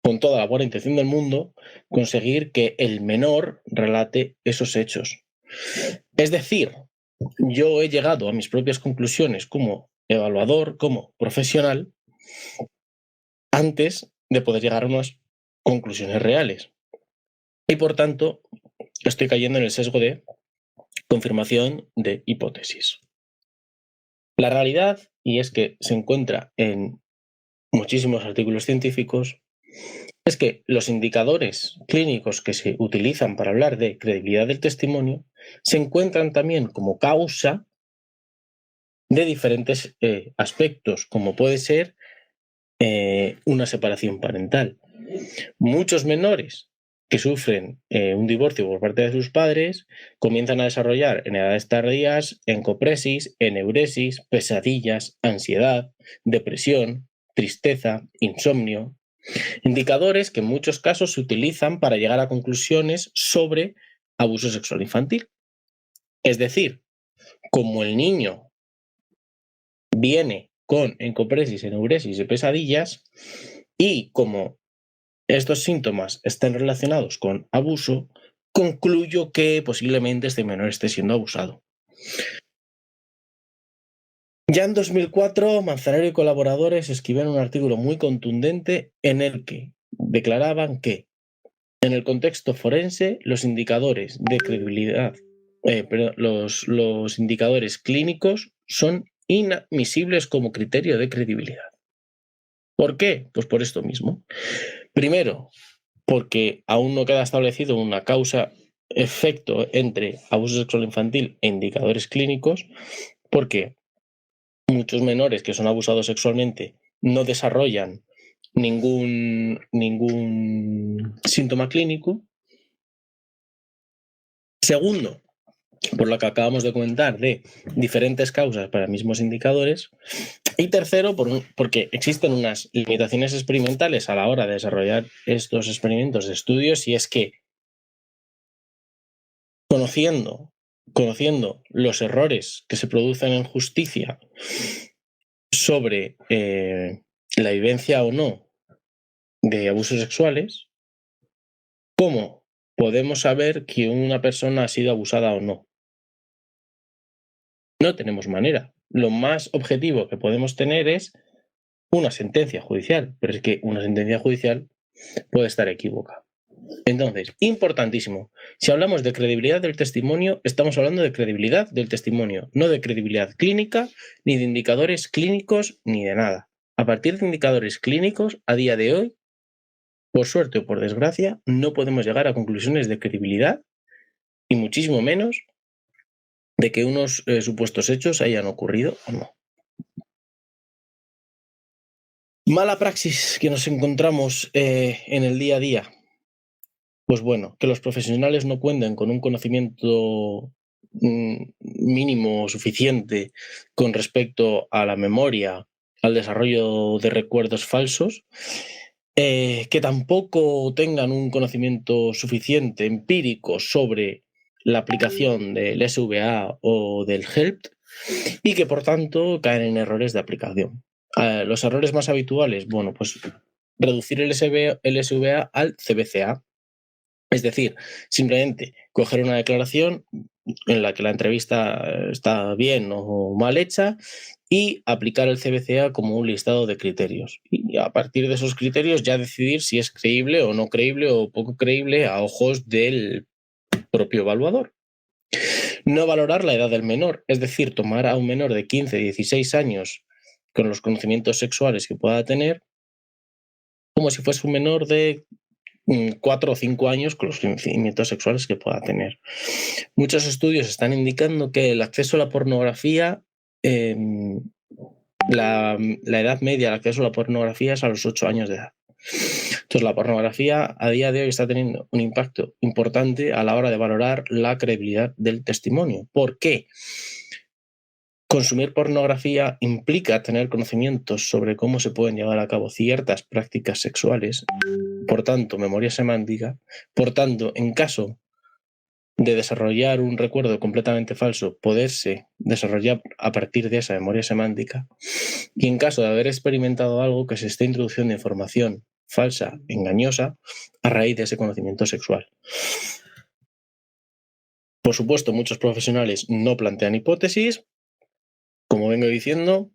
con toda la buena intención del mundo, conseguir que el menor relate esos hechos. Es decir, yo he llegado a mis propias conclusiones como evaluador, como profesional, antes de poder llegar a unas conclusiones reales. Y por tanto, estoy cayendo en el sesgo de confirmación de hipótesis. La realidad, y es que se encuentra en muchísimos artículos científicos, es que los indicadores clínicos que se utilizan para hablar de credibilidad del testimonio se encuentran también como causa de diferentes aspectos, como puede ser una separación parental. Muchos menores que sufren un divorcio por parte de sus padres comienzan a desarrollar en edades tardías encopresis, eneuresis, pesadillas, ansiedad, depresión, tristeza, insomnio, indicadores que en muchos casos se utilizan para llegar a conclusiones sobre abuso sexual infantil. Es decir, como el niño viene con encopresis, eneuresis y pesadillas, y como estos síntomas estén relacionados con abuso, concluyo que posiblemente este menor esté siendo abusado. Ya en 2004, Manzanero y colaboradores escribieron un artículo muy contundente en el que declaraban que en el contexto forense los indicadores de credibilidad, los indicadores clínicos son inadmisibles como criterio de credibilidad. ¿Por qué? Pues por esto mismo. Primero, porque aún no queda establecido una causa-efecto entre abuso sexual infantil e indicadores clínicos, porque muchos menores que son abusados sexualmente no desarrollan ningún síntoma clínico. Segundo, por lo que acabamos de comentar, de diferentes causas para mismos indicadores. Y tercero, porque existen unas limitaciones experimentales a la hora de desarrollar estos experimentos de estudios, y es que conociendo los errores que se producen en justicia sobre la vivencia o no de abusos sexuales, ¿cómo podemos saber que una persona ha sido abusada o no? No tenemos manera. Lo más objetivo que podemos tener es una sentencia judicial, pero es que una sentencia judicial puede estar equivocada. Entonces, importantísimo, si hablamos de credibilidad del testimonio, estamos hablando de credibilidad del testimonio, no de credibilidad clínica, ni de indicadores clínicos, ni de nada. A partir de indicadores clínicos, a día de hoy, por suerte o por desgracia, no podemos llegar a conclusiones de credibilidad y muchísimo menos de que unos supuestos hechos hayan ocurrido o no. Mala praxis que nos encontramos en el día a día. Pues bueno, que los profesionales no cuenten con un conocimiento mínimo suficiente con respecto a la memoria, al desarrollo de recuerdos falsos, que tampoco tengan un conocimiento suficiente empírico sobre la aplicación del SVA o del HELP y que por tanto caen en errores de aplicación. Los errores más habituales, bueno, pues reducir el SVA al CBCA. Es decir, simplemente coger una declaración en la que la entrevista está bien o mal hecha y aplicar el CBCA como un listado de criterios. Y a partir de esos criterios ya decidir si es creíble o no creíble o poco creíble a ojos del propio evaluador. No valorar la edad del menor, es decir, tomar a un menor de 15, 16 años con los conocimientos sexuales que pueda tener como si fuese un menor de 4 o 5 años con los conocimientos sexuales que pueda tener. Muchos estudios están indicando que el acceso a la pornografía, la edad media del acceso a la pornografía es a los 8 años de edad. Entonces, la pornografía a día de hoy está teniendo un impacto importante a la hora de valorar la credibilidad del testimonio. ¿Por qué? Consumir pornografía implica tener conocimientos sobre cómo se pueden llevar a cabo ciertas prácticas sexuales, por tanto, memoria semántica. Por tanto, en caso de desarrollar un recuerdo completamente falso, poderse desarrollar a partir de esa memoria semántica, y en caso de haber experimentado algo, que se esté introduciendo información falsa, engañosa, a raíz de ese conocimiento sexual. Por supuesto, muchos profesionales no plantean hipótesis, como vengo diciendo,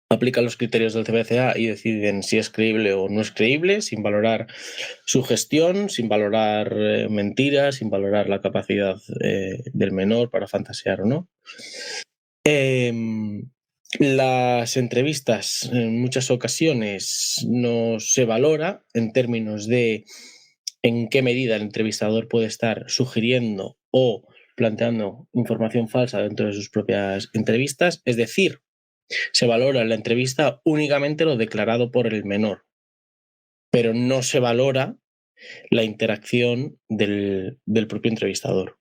aplican los criterios del CBCA y deciden si es creíble o no es creíble, sin valorar su gestión, sin valorar mentiras, sin valorar la capacidad del menor para fantasear o no. Las entrevistas en muchas ocasiones no se valora en términos de en qué medida el entrevistador puede estar sugiriendo o planteando información falsa dentro de sus propias entrevistas, es decir, se valora en la entrevista únicamente lo declarado por el menor, pero no se valora la interacción del propio entrevistador.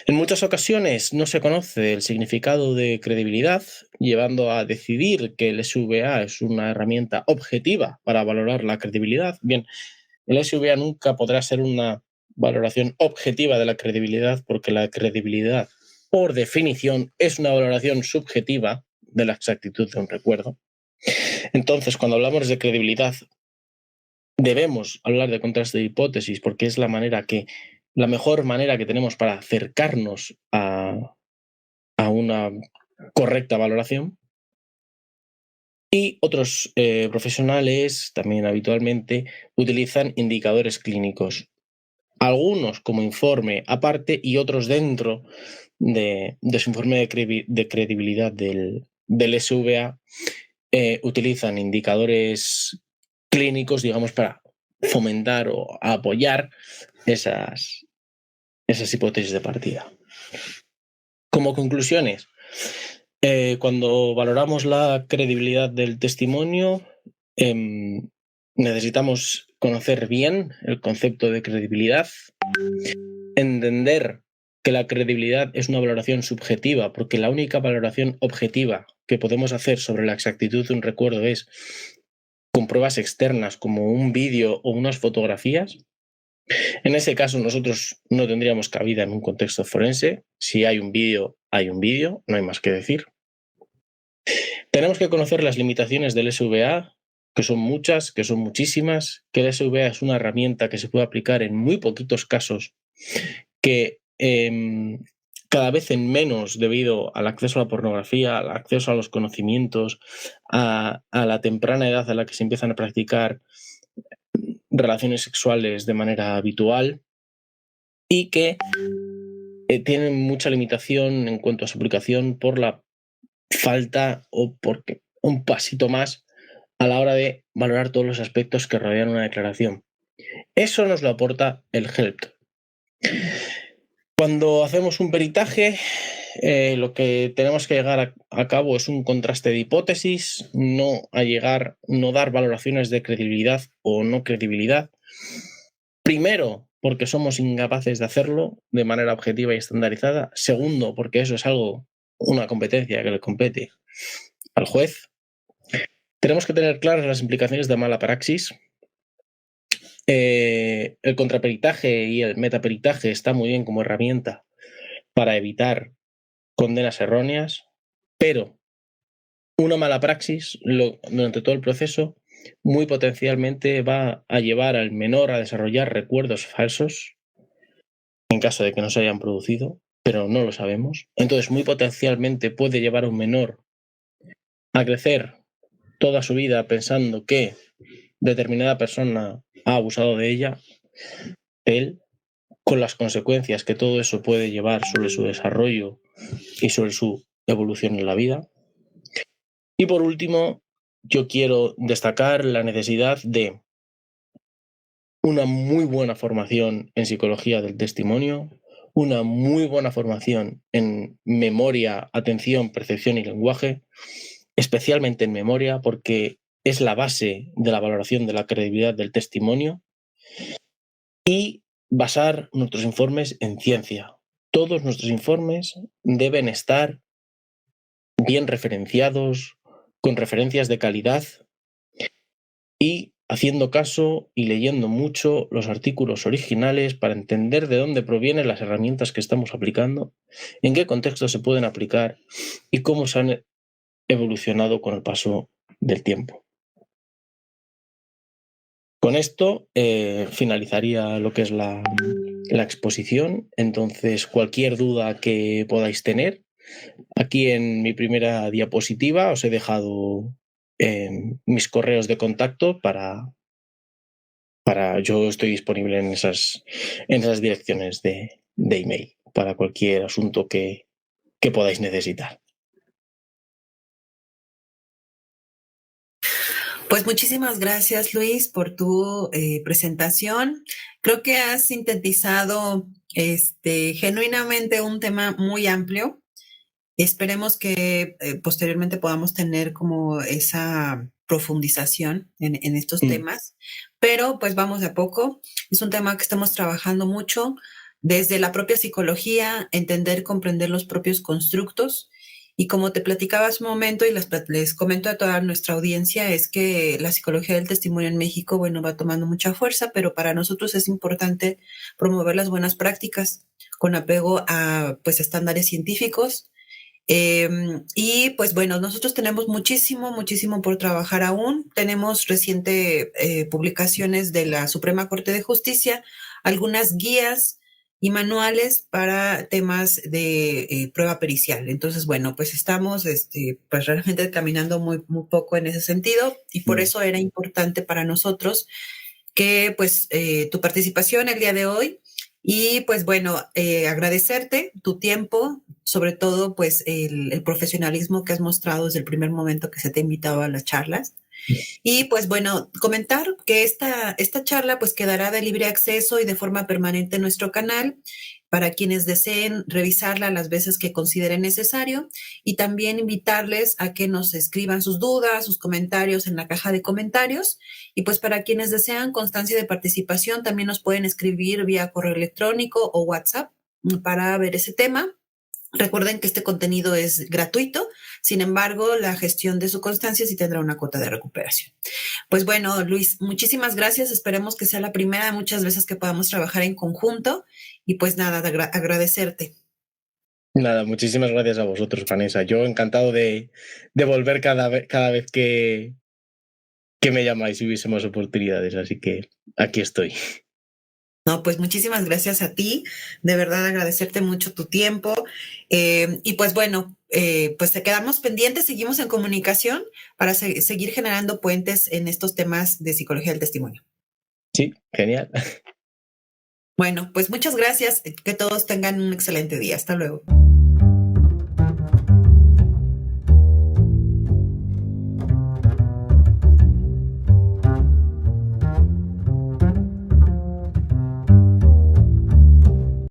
En muchas ocasiones no se conoce el significado de credibilidad, llevando a decidir que el SVA es una herramienta objetiva para valorar la credibilidad. Bien, el SVA nunca podrá ser una valoración objetiva de la credibilidad, porque la credibilidad, por definición, es una valoración subjetiva de la exactitud de un recuerdo. Entonces, cuando hablamos de credibilidad, debemos hablar de contraste de hipótesis, porque es la mejor manera que tenemos para acercarnos a una correcta valoración. Y otros profesionales también habitualmente utilizan indicadores clínicos, algunos como informe aparte y otros dentro de su informe de credibilidad del SVA. Utilizan indicadores clínicos, digamos, para fomentar o apoyar esas hipótesis de partida. Como conclusiones, cuando valoramos la credibilidad del testimonio, necesitamos conocer bien el concepto de credibilidad, entender que la credibilidad es una valoración subjetiva, porque la única valoración objetiva que podemos hacer sobre la exactitud de un recuerdo es con pruebas externas como un vídeo o unas fotografías. En ese caso nosotros no tendríamos cabida en un contexto forense. Si hay un vídeo, no hay más que decir. Tenemos que conocer las limitaciones del SVA, que son muchas, que son muchísimas, que el SVA es una herramienta que se puede aplicar en muy poquitos casos, que cada vez en menos debido al acceso a la pornografía, al acceso a los conocimientos, a la temprana edad a la que se empiezan a practicar relaciones sexuales de manera habitual, y que tienen mucha limitación en cuanto a su aplicación por la falta o porque un pasito más a la hora de valorar todos los aspectos que rodean una declaración. Eso nos lo aporta el HELPT. Cuando hacemos un peritaje, lo que tenemos que llegar a cabo es un contraste de hipótesis, no dar valoraciones de credibilidad o no credibilidad. Primero, porque somos incapaces de hacerlo de manera objetiva y estandarizada. Segundo, porque eso es una competencia que le compete al juez. Tenemos que tener claras las implicaciones de mala praxis. El contraperitaje y el metaperitaje está muy bien como herramienta para evitar condenas erróneas, pero una mala praxis durante todo el proceso muy potencialmente va a llevar al menor a desarrollar recuerdos falsos en caso de que no se hayan producido, pero no lo sabemos. Entonces, muy potencialmente puede llevar a un menor a crecer toda su vida pensando que determinada persona ha abusado de él, con las consecuencias que todo eso puede llevar sobre su desarrollo y sobre su evolución en la vida. Y por último, yo quiero destacar la necesidad de una muy buena formación en psicología del testimonio, una muy buena formación en memoria, atención, percepción y lenguaje, especialmente en memoria, porque es la base de la valoración de la credibilidad del testimonio, y basar nuestros informes en ciencia. Todos nuestros informes deben estar bien referenciados, con referencias de calidad, y haciendo caso y leyendo mucho los artículos originales para entender de dónde provienen las herramientas que estamos aplicando, en qué contexto se pueden aplicar y cómo se han evolucionado con el paso del tiempo. Con esto finalizaría lo que es la exposición. Entonces, cualquier duda que podáis tener, aquí en mi primera diapositiva os he dejado mis correos de contacto para yo estoy disponible en esas direcciones de email para cualquier asunto que podáis necesitar. Pues muchísimas gracias, Luis, por tu presentación. Creo que has sintetizado genuinamente un tema muy amplio. Esperemos que posteriormente podamos tener como esa profundización en estos temas, pero pues vamos de a poco. Es un tema que estamos trabajando mucho desde la propia psicología, entender, comprender los propios constructos. Y como te platicaba hace un momento y les comento a toda nuestra audiencia, es que la psicología del testimonio en México, bueno, va tomando mucha fuerza, pero para nosotros es importante promover las buenas prácticas con apego a pues estándares científicos. Y pues bueno, nosotros tenemos muchísimo por trabajar aún. Tenemos reciente publicaciones de la Suprema Corte de Justicia, algunas guías y manuales para temas de prueba pericial. Entonces, bueno, pues estamos pues realmente caminando muy poco en ese sentido y por eso era importante para nosotros que pues tu participación el día de hoy y pues bueno, agradecerte tu tiempo, sobre todo pues el profesionalismo que has mostrado desde el primer momento que se te ha invitado a las charlas. Y pues bueno, comentar que esta charla pues quedará de libre acceso y de forma permanente en nuestro canal para quienes deseen revisarla las veces que consideren necesario y también invitarles a que nos escriban sus dudas, sus comentarios en la caja de comentarios y pues para quienes desean constancia de participación también nos pueden escribir vía correo electrónico o WhatsApp para ver ese tema. Recuerden que este contenido es gratuito, sin embargo, la gestión de su constancia sí tendrá una cuota de recuperación. Pues bueno, Luis, muchísimas gracias. Esperemos que sea la primera de muchas veces que podamos trabajar en conjunto y pues nada, agradecerte. Nada, muchísimas gracias a vosotros, Vanessa. Yo encantado de volver cada vez que me llamáis y hubiésemos oportunidades, así que aquí estoy. No, pues muchísimas gracias a ti, de verdad agradecerte mucho tu tiempo y pues bueno, pues te quedamos pendientes, seguimos en comunicación para seguir generando puentes en estos temas de psicología del testimonio. Sí, genial. Bueno, pues muchas gracias, que todos tengan un excelente día, hasta luego.